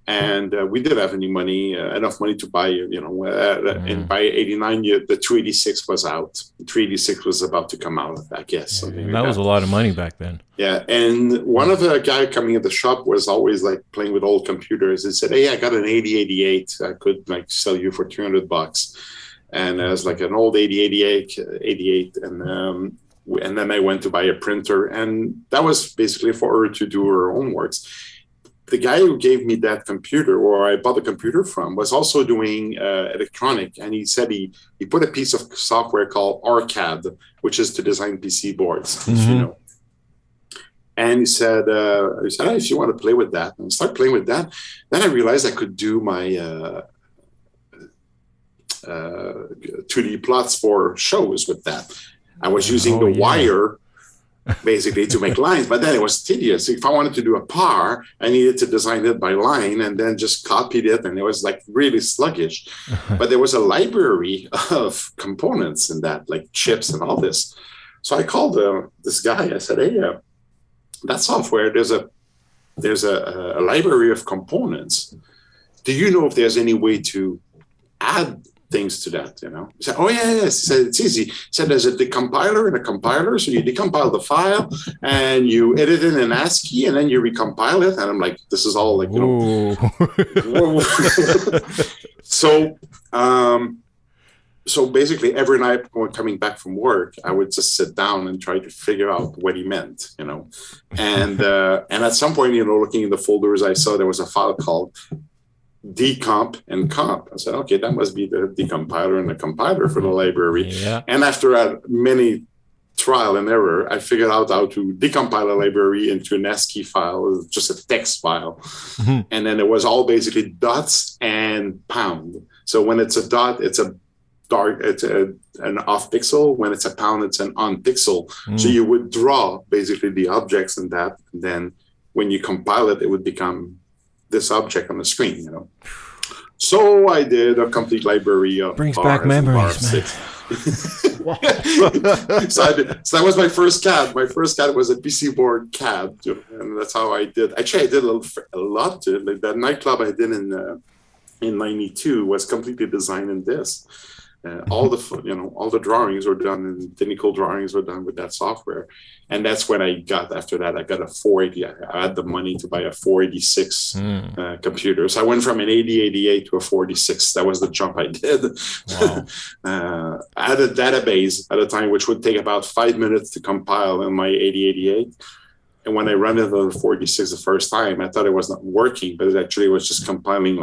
And we didn't have any money, enough money to buy, and by 89, the 286 was out. The 386 was about to come out, I guess. That was a lot of money back then. Yeah. And one of the guy coming at the shop was always like playing with old computers. He said, "Hey, I got an 8088. I could sell you for $300. And it was like an old 8088. And then I went to buy a printer, and that was basically for her to do her own works. The guy who gave me that computer, or I bought the computer from, was also doing electronic, and he said he put a piece of software called Arcade, which is to design PC boards, if you know. And he said, "Hey, if you want to play with that," and I started playing with that. Then I realized I could do my 2D plots for shows with that. I was using the wire basically to make lines, but then it was tedious. If I wanted to do a par, I needed to design it by line and then just copied it, and it was like really sluggish. But there was a library of components in that, like chips and all this. So I called this guy. I said, "Hey, that software, there's a library of components. Do you know if there's any way to add things to that, He said, oh, yeah. He said, it's easy. He said, there's a decompiler and a compiler. So you decompile the file and you edit it in ASCII and then you recompile it. And I'm like, this is all like, So basically every night when coming back from work, I would just sit down and try to figure out what he meant, And at some point, looking in the folders, I saw there was a file called decomp and comp. I said, okay, that must be the decompiler and the compiler for the library. Yeah. And after many trial and error, I figured out how to decompile a library into an ASCII file, just a text file. Mm-hmm. And then it was all basically dots and pound. So when it's a dot, it's an off pixel. When it's a pound, it's an on pixel. So you would draw basically the objects in that. And then when you compile it, it would become this object on the screen, So I did a complete library of brings back memories, man. So that was my first CAD. My first CAD was a PC board CAD, and that's how I did. Actually, I did a lot to it. Like that nightclub I did in '92 was completely designed in this. All the drawings were done, and technical drawings were done with that software. And that's when after that, I got a 480. I had the money to buy a 486 computer. So I went from an 8088 to a 486. That was the jump I did. Wow. I had a database at a time, which would take about 5 minutes to compile in my 8088. And when I ran it on the 486 the first time, I thought it was not working, but it actually was just compiling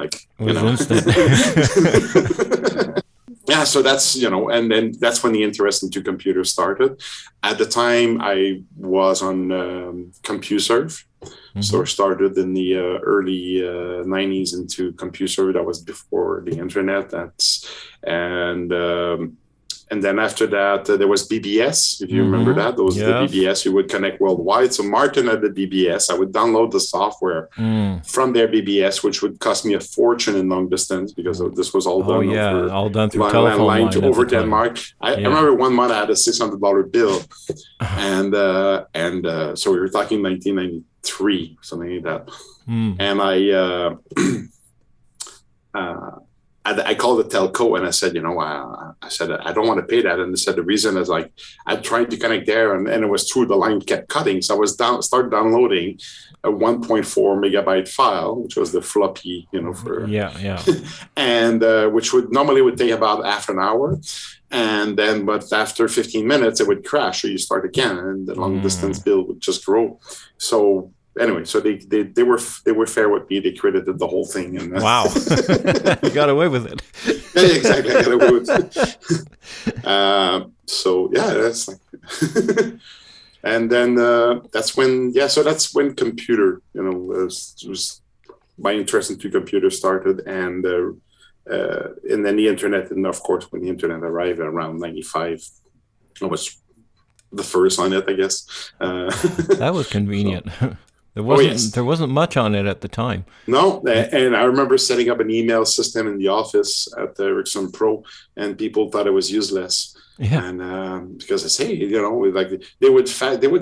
Yeah, so that's, and then that's when the interest into computers started. At the time, I was on CompuServe. Mm-hmm. So I started in the early 90s into CompuServe. That was before the internet. And then after that, there was BBS, if you remember that. Those the BBS, you would connect worldwide. So Martin had the BBS. I would download the software from their BBS, which would cost me a fortune in long distance because this was all done all done through telephone line to over Denmark. I remember one month I had a $600 bill, and so we were talking 1993, something like that. And I called the telco and I said, I don't want to pay that. And they said the reason is I tried to connect there and it was true, the line kept cutting. So I started downloading a 1.4 megabyte file, which was the floppy, and which would take about half an hour. And then, but after 15 minutes, it would crash. So you start again and the long distance bill would just grow. So anyway, so they were fair with me. They credited the whole thing. And wow, you got away with it. Yeah, exactly, I got away with it. So yeah, that's like, and then that's when computer, was my interest into computers started, and then the internet, and of course when the internet arrived around 95, I was the first on it, I guess. That was convenient. So, There wasn't much on it at the time. No, and I remember setting up an email system in the office at the Ericsson Pro, and people thought it was useless. Yeah. And because I say, they would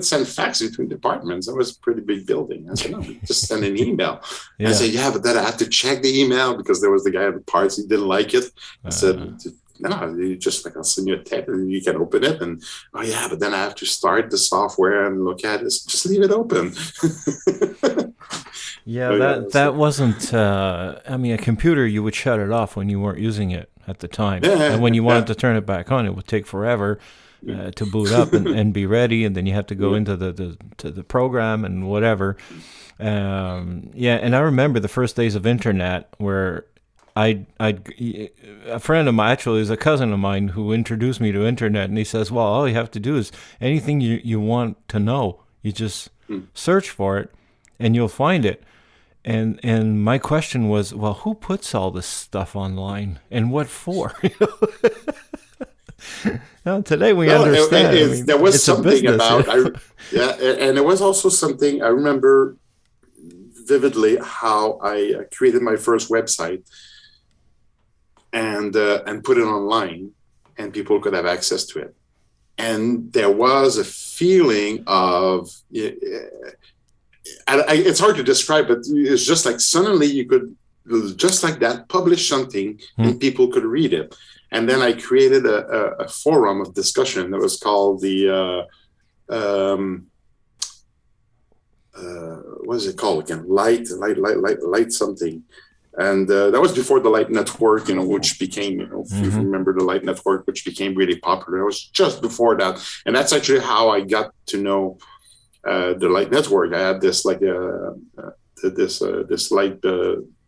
send fax between departments. That was a pretty big building. I said, no, just send an email. Yeah. I said, yeah, but then I had to check the email because there was the guy at the parts, he didn't like it. I said, no, you just I'll send you a text and you can open it. And but then I have to start the software and look at it. Just leave it open. That wasn't. A computer, you would shut it off when you weren't using it at the time, and when you wanted to turn it back on, it would take forever to boot up and be ready, and then you have to go into the program and whatever. And I remember the first days of internet where a friend of mine, actually, is a cousin of mine who introduced me to internet, and he says, well, all you have to do is anything you want to know, you just search for it and you'll find it. And my question was, well, who puts all this stuff online and what for? Now, today we understand. There was something about, and it was also something, I remember vividly how I created my first website and put it online, and people could have access to it. And there was a feeling of, it's hard to describe, but it's just like suddenly you could just like that, publish something and people could read it. And then I created a forum of discussion that was called the, what is it called again? Light something. And that was before the Light Network, which became, if you remember the Light Network, which became really popular. It was just before that. And that's actually how I got to know the Light Network. I had this this light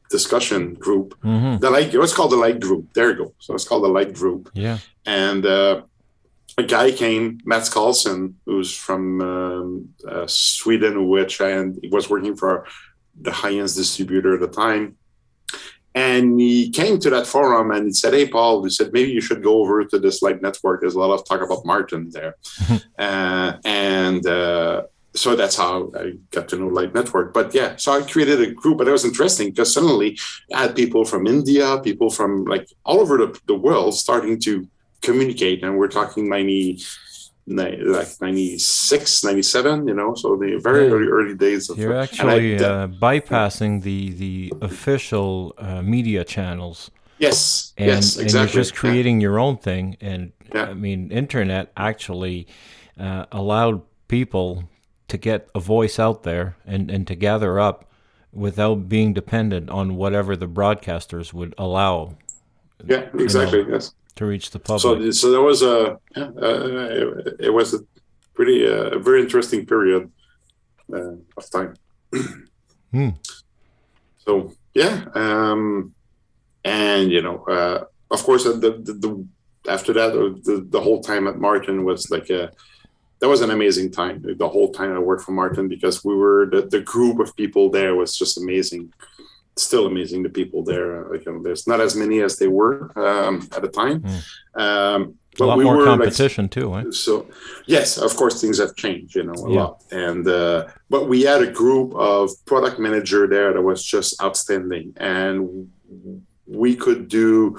discussion group. It was called the Light Group. There you go. So it's called the Light Group. Yeah. And a guy came, Mats Carlson, who's from Sweden, he was working for the Heinz distributor at the time. And he came to that forum and he said, "Hey, Paul," he said, "maybe you should go over to this Light Network. There's a lot of talk about Martin there." So that's how I got to know Light Network. But yeah, so I created a group, but it was interesting because suddenly I had people from India, people from like all over the world starting to communicate. And we're talking 96, 97, so the very early days of. You're actually bypassing the official media channels. Yes, and, yes, exactly. And you're just creating your own thing. And I mean, internet actually allowed people to get a voice out there and to gather up without being dependent on whatever the broadcasters would allow. Yeah, exactly. Yes. To reach the public. So there was it was a pretty very interesting period of time. So yeah, and of course the after that the whole time at Martin was like that was an amazing time. The whole time I worked for Martin, because we were the group of people there was just amazing. Still amazing, the people there. There's not as many as they were at the time. But a lot more competition too, eh? So yes, of course things have changed, a lot. And but we had a group of product manager there that was just outstanding, and we could do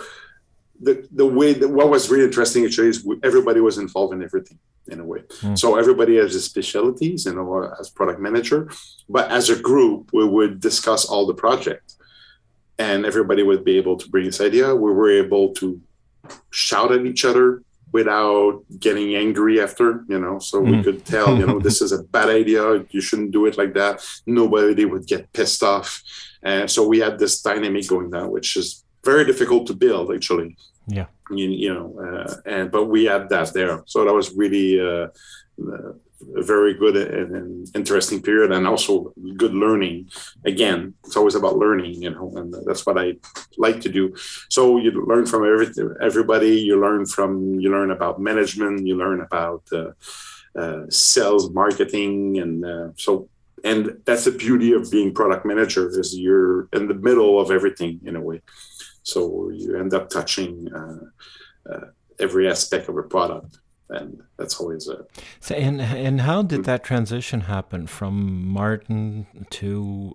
the way that what was really interesting actually is everybody was involved in everything in a way. So everybody has his specialties, as product manager, but as a group we would discuss all the projects, and everybody would be able to bring his idea. We were able to shout at each other without getting angry after, so we could tell, this is a bad idea, you shouldn't do it like that. Nobody would get pissed off. And so we had this dynamic going down, which is very difficult to build actually. Yeah. But we had that there. So that was really a very good and interesting period, and also good learning. Again, it's always about learning, and that's what I like to do. So you learn from everybody. You learn about management. You learn about sales, marketing, and that's the beauty of being product manager, is you're in the middle of everything in a way. So you end up touching every aspect of a product, and that's always So, and how did that transition happen from Martin to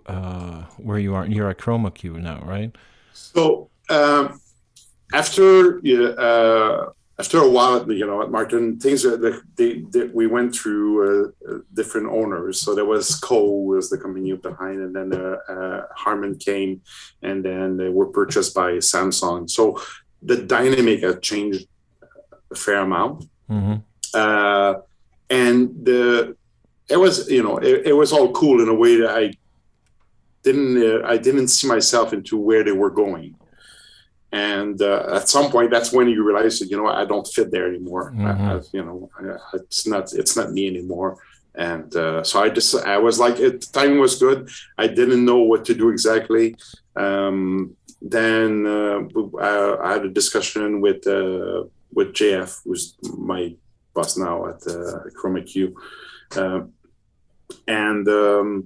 where you are? You're at ChromaQ now, right? So after a while, at Martin, things we went through different owners. So there was was the company behind, and then Harman came, and then they were purchased by Samsung. So the dynamic had changed a fair amount, and it was all cool in a way that I didn't see myself into where they were going. And at some point, that's when you realize that, I don't fit there anymore. It's not me anymore. And so I was like, the timing was good. I didn't know what to do exactly. Then I had a discussion with JF, who's my boss now at ChromaQ. And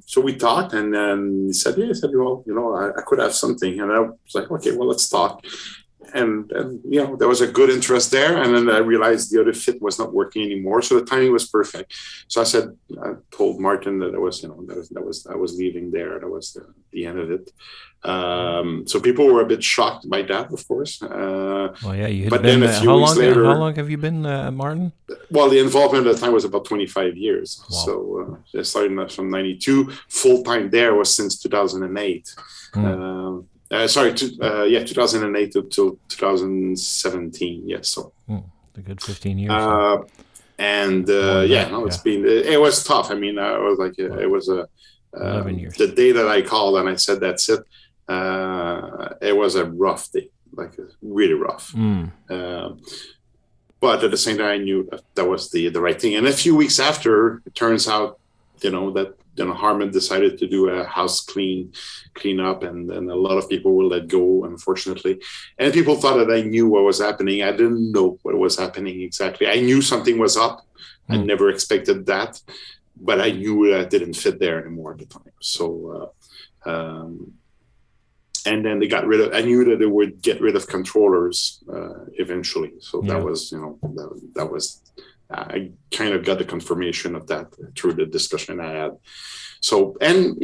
so we talked, and then he said, I could have something. And I was like, okay, well, let's talk. And there was a good interest there. And then I realized the other fit was not working anymore. So the timing was perfect. So I told Martin that I was leaving there. That was the end of it. So people were a bit shocked by that, of course. Well, yeah, you had been. How long have you been, Martin? Well, the involvement at the time was about 25 years. Wow. So I started from '92. Full time there was since 2008. Sorry, 2008 to 2017. Yes, so a good 15 years. It's been. It was tough. I mean, I was like, it was 11 years. The day that I called and I said that's it. It was a rough day, like really rough. But at the same time, I knew that was the right thing. And a few weeks after, it turns out, that Harman decided to do a house clean up, and a lot of people were let go, unfortunately. And people thought that I knew what was happening. I didn't know what was happening exactly. I knew something was up. I never expected that, but I knew that I didn't fit there anymore at the time. So, and then they got rid of. I knew that they would get rid of controllers eventually. So that was, that was. I kind of got the confirmation of that through the discussion I had. So, and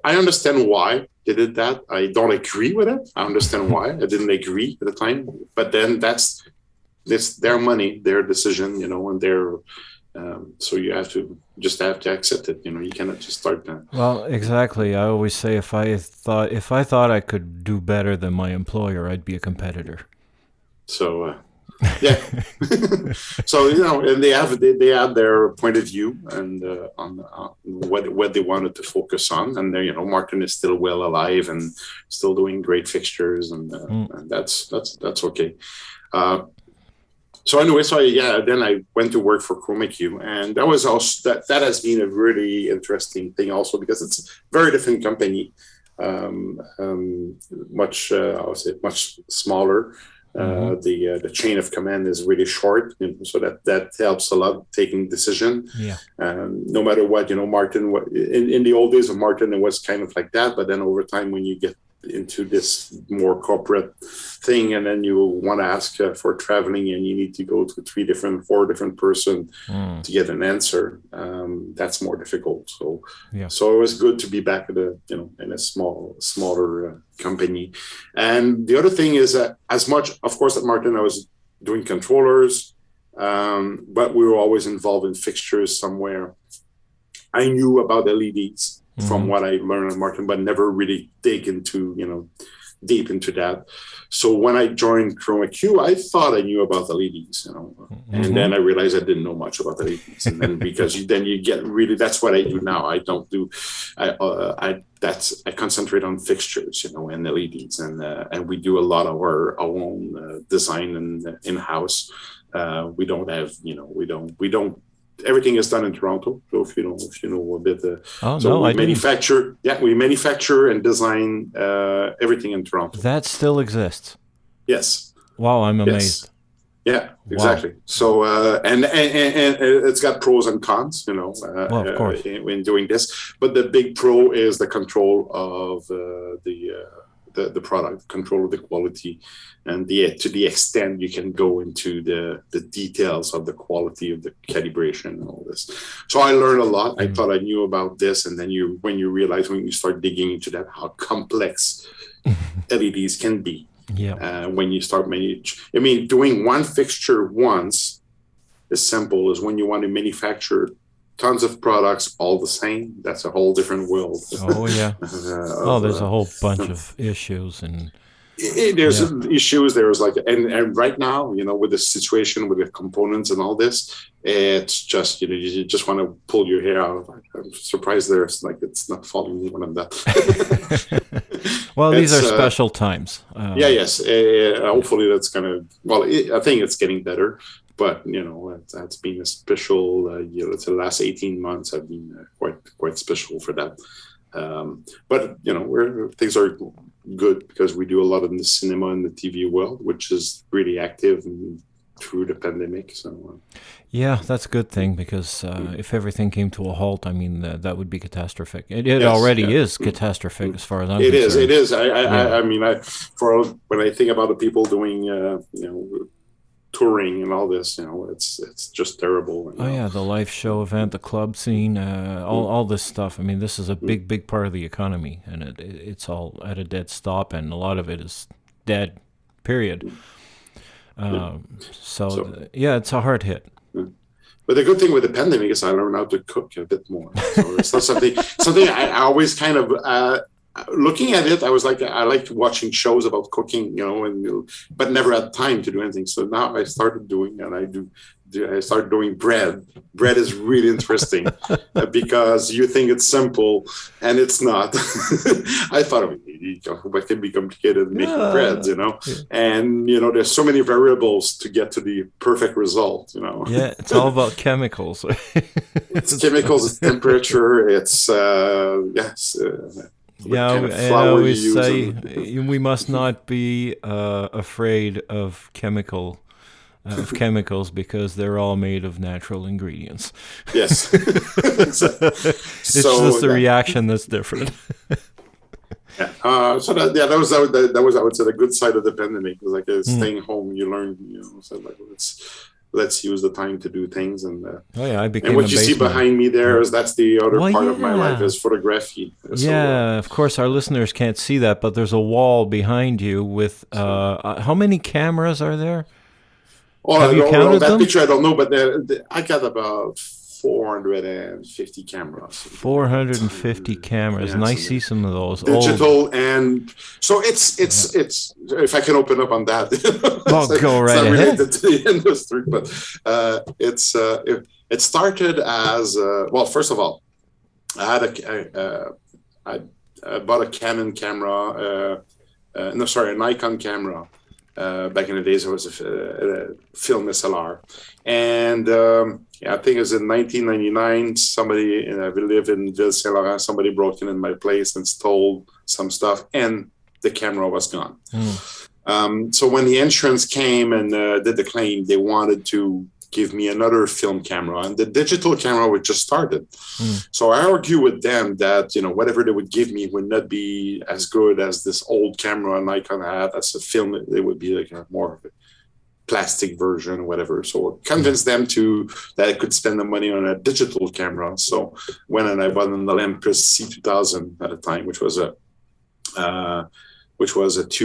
I understand why they did that. I don't agree with it. I understand why. I didn't agree at the time, but then that's their money, their decision, and their. So you have to accept it. You cannot just start that. Well, exactly. I always say if I thought I could do better than my employer, I'd be a competitor. So. Yeah. So and they have their point of view and on what they wanted to focus on, and Martin is still well alive and still doing great fixtures, and that's okay. So anyway, then I went to work for ChromaQ, and that was also that has been a really interesting thing also, because it's a very different company, much smaller. The chain of command is really short, so that helps a lot taking decision. Yeah. No matter what, Martin. In the old days of Martin, it was kind of like that. But then over time, when you get into this more corporate thing, and then you want to ask for traveling, and you need to go to 4 different person to get an answer, that's more difficult. So so it was good to be back at in a smaller company. And the other thing is that, as much, of course, at Martin I was doing controllers, but we were always involved in fixtures somewhere. I knew about LEDs from what I learned at Martin, but never really deep into that. So when I joined ChromaQ, I thought I knew about the LEDs, and then I realized I didn't know much about the LEDs. And then because you get really, that's what I do now. I don't do, I concentrate on fixtures, and LEDs, and we do a lot of our own design and in-house. We don't have, we don't. Everything is done in Toronto. So if you know a bit, we manufacture and design everything in Toronto. That still exists. Yes. Wow, I'm amazed. Yeah, exactly. Wow. So and it's got pros and cons, of course. In doing this. But the big pro is the control of the product, control of the quality, and to the extent you can go into the details of the quality of the calibration and all this. So I learned a lot. I thought I knew about this, and then when you start digging into that, how complex LEDs can be. Yeah. When you start doing one fixture once is simple. Is when you want to manufacture tons of products all the same, that's a whole different world. Oh yeah. There's a whole bunch of issues, and there's issues. There's and right now, with the situation with the components and all this, it's just you just want to pull your hair out. I'm surprised it's not falling when I'm done. Well, these are special times. Yes. Hopefully that's gonna. Well, I think it's getting better. But that's been a special. The last 18 months have been quite special for that. But things are good because we do a lot in the cinema and the TV world, which is really active through the pandemic. So yeah, that's a good thing, because if everything came to a halt, I mean that would be catastrophic. It already is catastrophic as far as I'm concerned. It is. I mean, when I think about the people doing touring and all this, it's just terrible. The live show event, the club scene, all this stuff. I mean, this is a big part of the economy, and it's all at a dead stop, and a lot of it is dead, period. So it's a hard hit. But the good thing with the pandemic is I learned how to cook a bit more. So it's not something I always kind of looking at it, I was like, I liked watching shows about cooking, but never had time to do anything. So now I started doing, and I started doing bread. Bread is really interesting because you think it's simple and it's not. I thought what can be complicated making breads, and there's so many variables to get to the perfect result, Yeah, it's all about chemicals. It's chemicals, it's temperature, it's yeah, kind of I flour always you use say we must not be afraid of chemicals because they're all made of natural ingredients. Yes. It's just the reaction that's different. Yeah. That was I would say the good side of the pandemic. It was like staying home. You learn, so like let's use the time to do things. And I became and what you see behind me there is that's the other part of my life is photography. Yeah, of course our listeners can't see that, but there's a wall behind you with how many cameras are there? Oh, have you counted that them? picture I don't know, but I got about 450 cameras. 450 cameras. Yeah, and I see some of those. Digital, and so it's if I can open up on that. Well, go right ahead. It's not related to the industry, but it started as first of all, I had I bought a Canon camera, a Nikon camera. Back in the days, it was a film SLR, and I think it was in 1999. Somebody, we live in Ville Saint Laurent. Somebody broke in my place and stole some stuff, and the camera was gone. So when the insurance came and did the claim, they wanted to give me another film camera, and the digital camera would just started. So I argue with them that whatever they would give me would not be as good as this old camera Nikon had. As a film, it would be like more of a plastic version or whatever. So I convinced them that I could spend the money on a digital camera. So when I bought an Olympus C2000 at the time, which was a 2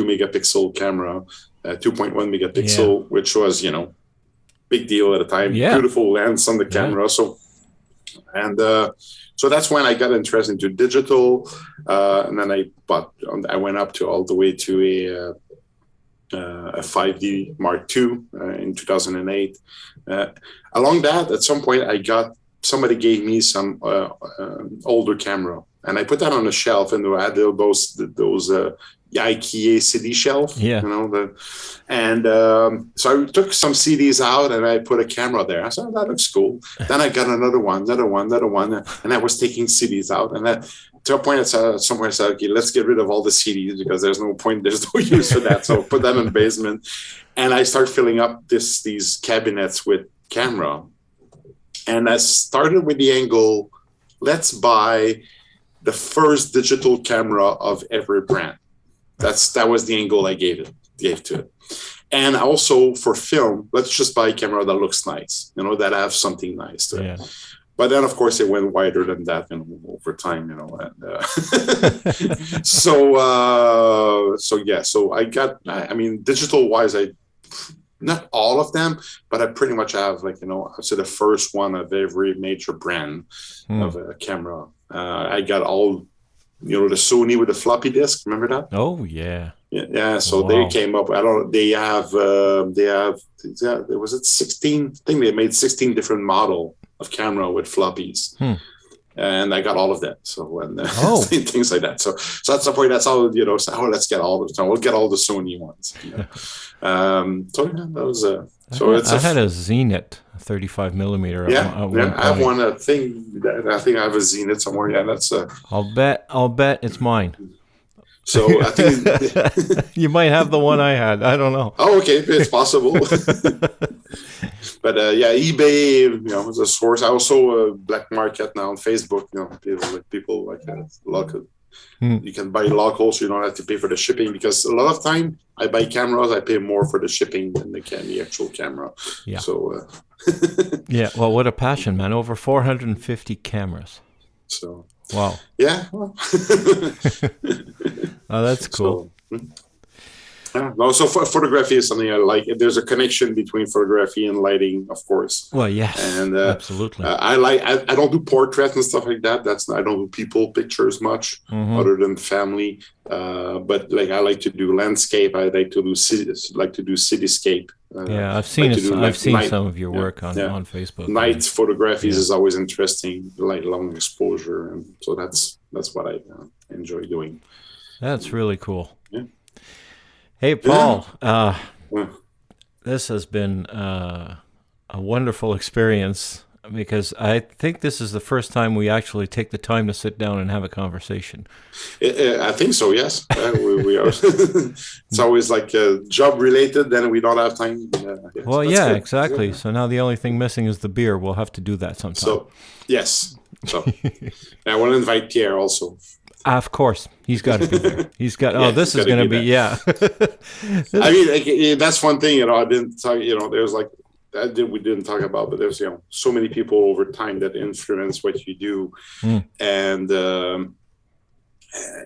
megapixel camera, 2.1 megapixel, which was big deal at the time. Beautiful lens on the camera. So that's when I got interested into digital, and then I went up to all the way to a 5D Mark II in 2008. Along that, at some point, somebody gave me some older camera, and I put that on a shelf, and I had those IKEA CD shelf, so I took some CDs out and I put a camera there. I said, that looks cool. Then I got another one, and I was taking CDs out, and to a point, somewhere I said, okay, let's get rid of all the CDs because there's no use for that. So I put that in the basement, and I started filling up these cabinets with camera, and I started with the angle, let's buy the first digital camera of every brand. That was the angle I gave to it. And also for film, let's just buy a camera that looks nice, that have something nice to it. Yeah. But then, of course, it went wider than that, over time, and so I got, digital-wise, not all of them, but I pretty much have, I'd say the first one of every major brand of a camera. I got all, the Sony with the floppy disk. Remember that? Oh yeah. Yeah. So they came up. They have. Was it 16? I think they made 16 different model of camera with floppies. And I got all of that. So things like that. So at some point, that's all. So let's get all of them. We'll get all the Sony ones. That was I had a Zenith 35 millimeter. I have one. I think I have a Zenith somewhere. Yeah, that's. I'll bet it's mine. So I think you might have the one I had. I don't know. Oh, okay, it's possible. But eBay, is a source. I also black market now on Facebook. People like local. You can buy local, so you don't have to pay for the shipping, because a lot of time I buy cameras, I pay more for the shipping than the actual camera. Yeah. So. Yeah. Well, what a passion, man! Over 450 cameras. So. Wow. Yeah. Oh, that's cool. No, so photography is something I like. There's a connection between photography and lighting, of course. Well, yes, and absolutely. I don't do portraits and stuff like that. I don't do people pictures much, other than family. But like I like to do landscape. I like to do cityscape. Yeah, I've seen some of your work on Facebook. Night photographies is always interesting, like long exposure, and so that's what I enjoy doing. That's really cool. Yeah. Hey, Paul, this has been a wonderful experience, because I think this is the first time we actually take the time to sit down and have a conversation. I think so, yes. We are. It's always like job related, then we don't have time. Yes, well, yeah, exactly. Yeah. So now the only thing missing is the beer. We'll have to do that sometime. So, yes. So, I want to invite Pierre also. Of course, he's got to be there. He's got. This is going to be. Yeah. I mean, that's one thing. I didn't talk. There's like we didn't talk about, but there's so many people over time that influence what you do, and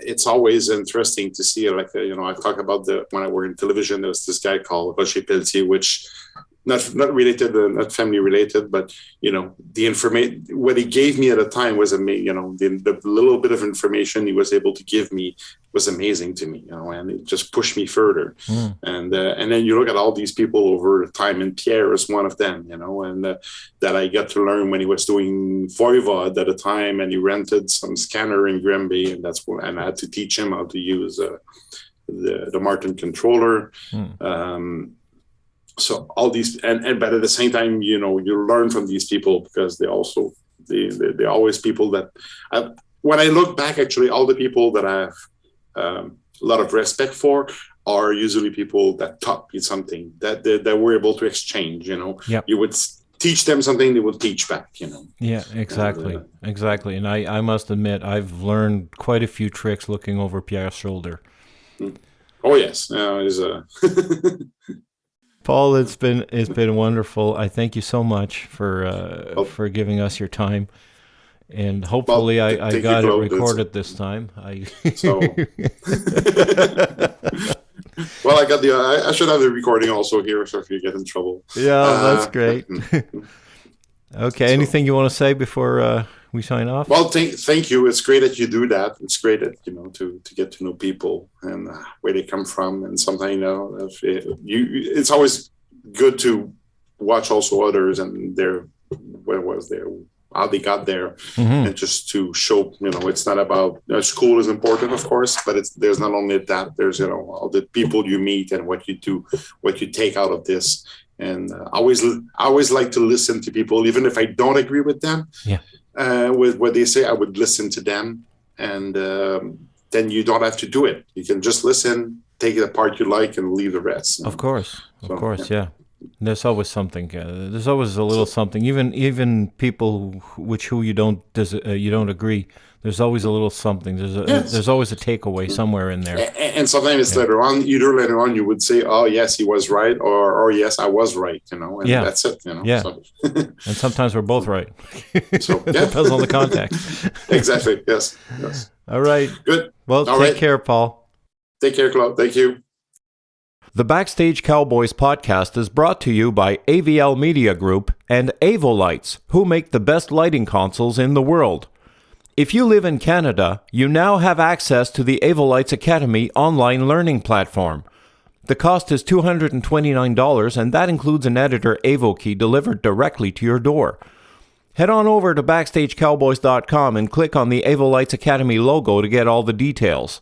it's always interesting to see. Like I talk about when I work in television. There was this guy called Ricochet, Pelletier, which. Not related, not family related, but the information what he gave me at the time was amazing. The little bit of information he was able to give me was amazing to me. And it just pushed me further. And then you look at all these people over time, and Pierre is one of them. And that I got to learn when he was doing Voivod at the time, and he rented some scanner in Granby, and and I had to teach him how to use the Martin controller. So all these, but at the same time, you learn from these people, because they're always people that, when I look back, actually, all the people that I have a lot of respect for are usually people that taught me something, that were able to exchange. Yep. You would teach them something, they would teach back. Yeah, exactly, exactly. And I must admit, I've learned quite a few tricks looking over Pierre's shoulder. Oh yes, he's a. Paul, it's been wonderful. I thank you so much for giving us your time, and hopefully I got it recorded this time. So. Well, I got I should have the recording also here, so if you get in trouble. Yeah, that's great. Okay, anything you want to say before we sign off? Well, thank you. It's great that you do that. It's great that to get to know people and where they come from, and sometimes it's always good to watch also others and how they got there, and just to show. It's not about school is important, of course, but there's not only that. There's all the people you meet and what you do, what you take out of this. And I always like to listen to people, even if I don't agree with them. Yeah. With what they say, I would listen to them, and then you don't have to do it. You can just listen, take the part you like, and leave the rest. Of course, yeah. There's always something. There's always a little something. Even people who you don't agree. There's always a little something. There's always a takeaway somewhere in there. And sometimes it's later on you would say, "Oh yes, he was right," or "Yes, I was right." And that's it. Yeah. So. And sometimes we're both right. So it depends on the context. Exactly. Yes. All right. Good. Well, take care, Paul. Take care, Claude. Thank you. The Backstage Cowboys podcast is brought to you by AVL Media Group and Avolights, who make the best lighting consoles in the world. If you live in Canada, you now have access to the Avolights Academy online learning platform. The cost is $229, and that includes an editor Avo key delivered directly to your door. Head on over to BackstageCowboys.com and click on the Avolights Academy logo to get all the details.